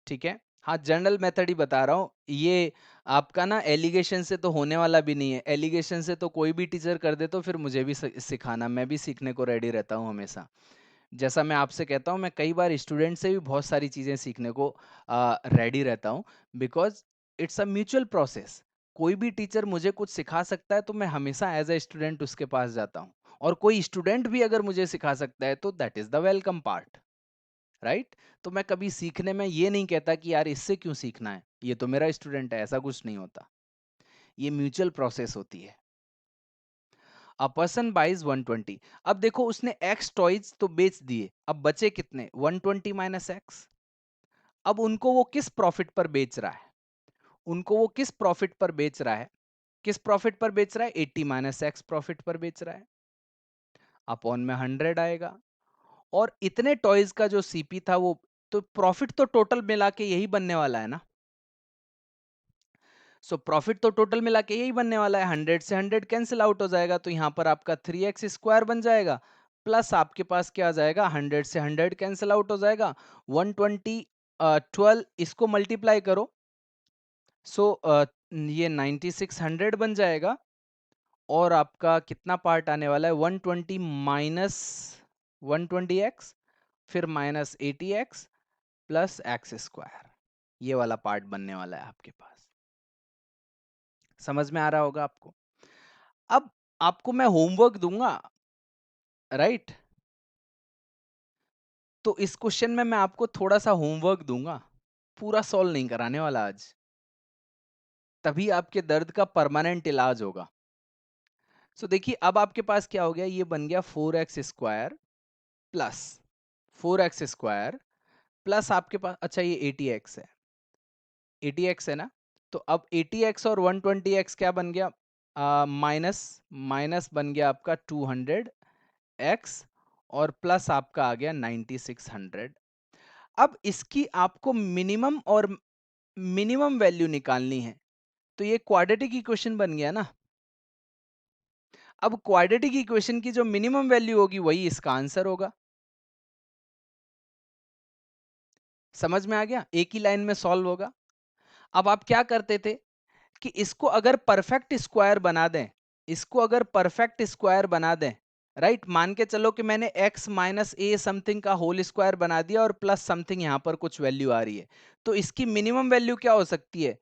ठीक है। हाँ, जनरल मेथड ही बता रहा हूं ये। आपका ना एलिगेशन से तो होने वाला भी नहीं है। एलिगेशन से तो कोई भी टीचर कर दे तो फिर मुझे भी सिखाना, मैं भी सीखने को रेडी रहता हूं हमेशा। जैसा मैं आपसे कहता हूं, मैं कई बार स्टूडेंट से भी बहुत सारी चीजें सीखने को रेडी रहता हूं, because it's a mutual process. कोई भी टीचर मुझे कुछ सिखा सकता है तो मैं हमेशा एज ए स्टूडेंट उसके पास जाता हूं, और कोई स्टूडेंट भी अगर मुझे सिखा सकता है तो that is the welcome part, right? तो मैं कभी सीखने में ये नहीं कहता कि यार इससे क्यों सीखना है, ये तो मेरा स्टूडेंट है, ऐसा कुछ नहीं होता। ये म्यूचुअल प्रोसेस होती है। A person buys 120। अब देखो उसने एक्स टॉयज तो बेच दिए, अब बचे कितने? 120 माइनस एक्स। अब उनको वो किस प्रॉफिट पर बेच रहा है? उनको वो किस प्रॉफिट पर बेच रहा है? किस प्रॉफिट पर बेच रहा है? 80 माइनस एक्स प्रॉफिट पर बेच रहा है। अपॉन में 100 आएगा। और इतने टॉयज का जो सीपी था वो, तो प्रॉफिट तो टोटल मिला के यही बनने वाला है ना। सो प्रॉफिट तो टोटल मिला के यही बनने वाला है। 100 से 100 कैंसिल आउट हो जाएगा, तो यहां पर आपका 3x² बन जाएगा। प्लस आपके पास क्या आ जाएगा? 100 से 100 कैंसिल आउट हो जाएगा। 120 12 इसको मल्टीप्लाई करो। सो ये 9600 बन जाएगा। और आपका कितना पार्ट आने वाला है? 120 माइनस 120x, फिर माइनस 80x प्लस x²। ये वाला पार्ट बनने वाला है आपके पास। समझ में आ रहा होगा आपको? अब आपको मैं होमवर्क दूंगा, राइट? तो इस क्वेश्चन में मैं आपको थोड़ा सा होमवर्क दूंगा, पूरा सॉल्व नहीं कराने वाला आज। तभी आपके दर्द का परमानेंट इलाज होगा। सो देखिए, अब आपके पास क्या हो गया? ये बन गया 4x² प्लस 4x² प्लस आपके पास, अच्छा ये 80x है, 80x है ना? तो अब 80x और 120x क्या बन गया? माइनस माइनस बन गया आपका 200x, और प्लस आपका आ गया 9600। अब इसकी आपको मिनिमम वैल्यू निकालनी है, तो ये क्वाड्रेटिक इक्वेशन बन गया ना। अब क्वाड्रेटिक इक्वेशन की जो मिनिमम वैल्यू होगी वही इसका आंसर होगा। समझ में आ गया? एक ही लाइन में सॉल्व होगा। अब आप क्या करते थे कि इसको अगर परफेक्ट स्क्वायर बना दें, इसको अगर परफेक्ट स्क्वायर बना दें, राइट? मान के चलो कि मैंने x माइनस ए समथिंग का होल स्क्वायर बना दिया और प्लस समथिंग यहां पर कुछ वैल्यू आ रही है, तो इसकी मिनिमम वैल्यू क्या हो सकती है?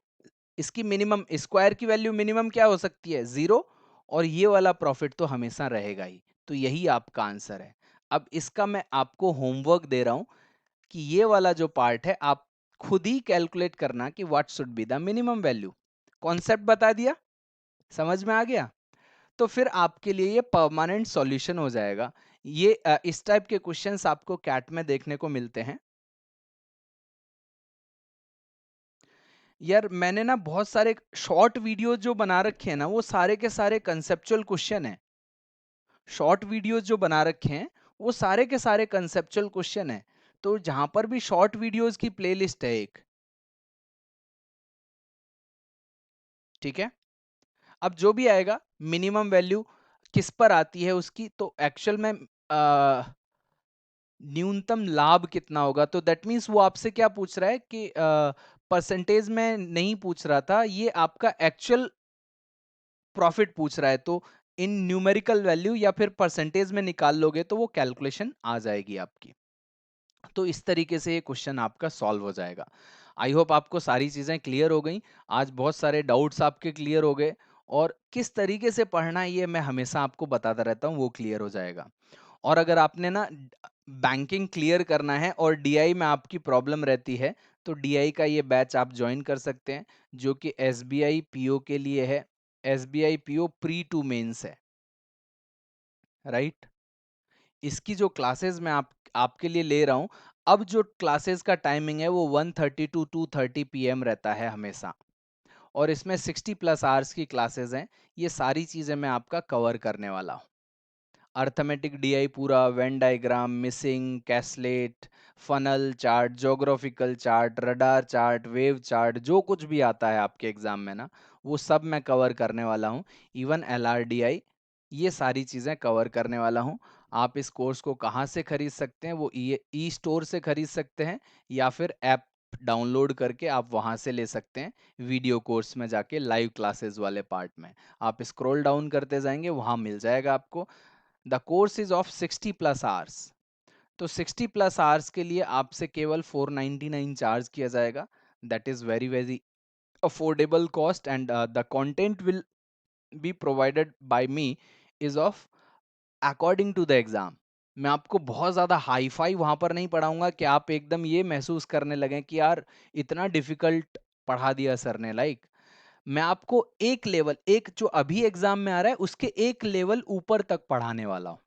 इसकी मिनिमम स्क्वायर की वैल्यू मिनिमम क्या हो सकती है? 0। और ये वाला प्रॉफिट तो हमेशा रहेगा ही। तो यही आपका आंसर है। अब इसका मैं आपको होमवर्क दे रहा हूं कि ये वाला जो पार्ट है आप खुद ही कैलकुलेट करना कि what should be the minimum value. Concept बता दिया, समझ में आ गया? तो फिर आपके लिए ये परमानेंट सॉल्यूशन हो जाएगा। ये इस टाइप के क्वेश्चंस आपको कैट में देखने को मिलते हैं। यार मैंने ना बहुत सारे शॉर्ट वीडियो जो बना रखे हैं ना, वो सारे के सारे कंसेप्चुअल क्वेश्चन है। शॉर्ट वीडियोस जो बना रखे हैं वो सारे के सारे कंसेप्चुअल क्वेश्चन है। तो जहां पर भी शॉर्ट वीडियोस की प्लेलिस्ट है एक, ठीक है। अब जो भी आएगा मिनिमम वैल्यू किस पर आती है उसकी, तो एक्चुअल में न्यूनतम लाभ कितना होगा, तो दैट मीन्स वो आपसे क्या पूछ रहा है कि परसेंटेज में नहीं पूछ रहा था, ये आपका एक्चुअल प्रॉफिट पूछ रहा है। तो इन न्यूमेरिकल वैल्यू या फिर परसेंटेज में निकाल लोगे तो वो कैलकुलेशन आ जाएगी आपकी। तो इस तरीके से ये क्वेश्चन आपका सॉल्व हो जाएगा। आई होप आपको सारी चीजें क्लियर हो गई। आज बहुत सारे डाउट्स आपके क्लियर हो गए, और किस तरीके से पढ़ना है ये मैं हमेशा आपको बताता रहता हूँ, वो क्लियर हो जाएगा। और अगर आपने ना बैंकिंग क्लियर करना है और डीआई में आपकी प्रॉब्लम रहती है, तो डीआई का ये बैच आप ज्वाइन कर सकते हैं, जो कि एसबीआई पीओ के लिए है। SBI PO pre to mains है, राइट। इसकी जो क्लासेस मैं आपके लिए ले रहा हूं, अब जो क्लासेस का टाइमिंग है वो 1:30 टू 2:30 पीएम रहता है हमेशा, और इसमें 60 प्लस आवर्स की क्लासेस हैं। ये सारी चीजें मैं आपका कवर करने वाला हूँ। अर्थमेटिक डीआई पूरा, Venn diagram, missing, caselet, funnel chart, geographical chart, radar chart, wave chart, जो कुछ भी आता है आपके एग्जाम में ना, वो सब मैं कवर करने वाला हूँ। इवन एलआरडीआई, ये सारी चीज़ें कवर करने वाला हूँ। आप इस कोर्स को कहाँ से खरीद सकते हैं, वो ई स्टोर से खरीद सकते हैं, या फिर ऐप डाउनलोड करके आप वहाँ से ले सकते हैं। वीडियो कोर्स में जाके लाइव क्लासेस वाले पार्ट में आप स्क्रॉल डाउन करते जाएंगे, वहाँ मिल जाएगा आपको। The course is of 60 plus hours. तो 60 प्लस आवर्स के लिए आपसे केवल 499 चार्ज किया जाएगा। That is very very affordable cost, and the content will be provided by me is of according to the exam. मैं आपको बहुत ज्यादा हाई फाई वहां पर नहीं पढ़ाऊंगा कि आप एकदम ये महसूस करने लगे कि यार इतना डिफिकल्ट पढ़ा दिया सर ने। लाइक मैं आपको एक लेवल, एक जो अभी एग्जाम में आ रहा है उसके एक लेवल ऊपर तक पढ़ाने वाला हूं।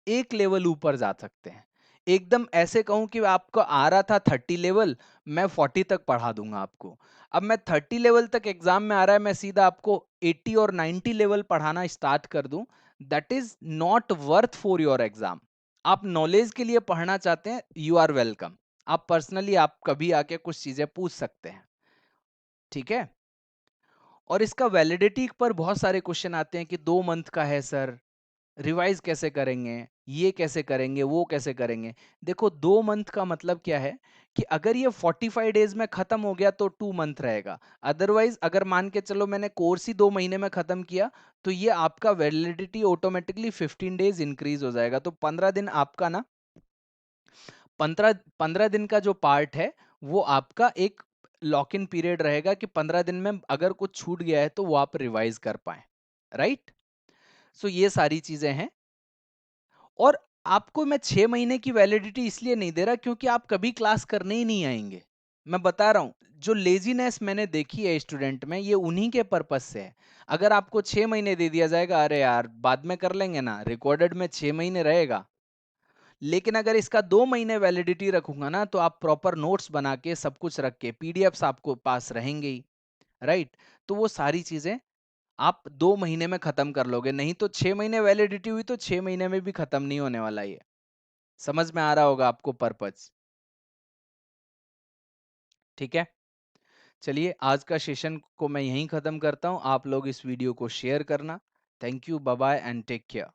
एक लेवल ऊपर जा सकते हैं। एकदम ऐसे कहूं कि आपको आ रहा था 30 लेवल, मैं 40 तक पढ़ा दूंगा आपको। अब मैं 30 लेवल तक एग्जाम में आ रहा है, मैं सीधा आपको 80 और 90 लेवल पढ़ाना स्टार्ट कर दूं। That is not worth for your exam. आप नॉलेज के लिए पढ़ना चाहते हैं, यू आर वेलकम। आप पर्सनली आप कभी आके कुछ चीजें पूछ सकते हैं, ठीक है। और इसका वैलिडिटी पर बहुत सारे क्वेश्चन आते हैं कि 2 मंथ का है सर, रिवाइज कैसे करेंगे, ये कैसे करेंगे, वो कैसे करेंगे। देखो 2 मंथ का मतलब क्या है कि अगर ये 45 डेज में खत्म हो गया तो 2 मंथ रहेगा। अदरवाइज अगर मान के चलो मैंने कोर्स ही 2 महीने में खत्म किया, तो ये आपका वैलिडिटी ऑटोमेटिकली 15 डेज इंक्रीज हो जाएगा। तो 15 दिन आपका ना, 15 दिन का जो पार्ट है वो आपका एक लॉक इन पीरियड रहेगा कि 15 दिन में अगर कुछ छूट गया है तो वो आप रिवाइज कर पाए, राइट। सो ये सारी चीजें हैं। और आपको मैं 6 महीने की वैलिडिटी इसलिए नहीं दे रहा क्योंकि आप कभी क्लास करने ही नहीं आएंगे। मैं बता रहा हूं, जो लेजीनेस मैंने देखी है स्टूडेंट में, ये उन्हीं के पर्पस से है। अगर आपको 6 महीने दे दिया जाएगा, अरे यार बाद में कर लेंगे ना, रिकॉर्डेड में 6 महीने रहेगा। लेकिन अगर इसका 2 महीने वैलिडिटी रखूंगा ना, तो आप प्रॉपर नोट्स बना के सब कुछ रख के पीडीएफ्स आपको पास रहेंगे ही, राइट। तो वो सारी चीजें आप 2 महीने में खत्म कर लोगे। नहीं तो 6 महीने वैलिडिटी हुई तो 6 महीने में भी खत्म नहीं होने वाला ये। समझ में आ रहा होगा आपको पर्पज, ठीक है। चलिए आज का सेशन को मैं यहीं खत्म करता हूं। आप लोग इस वीडियो को शेयर करना। Thank you, bye bye and take care.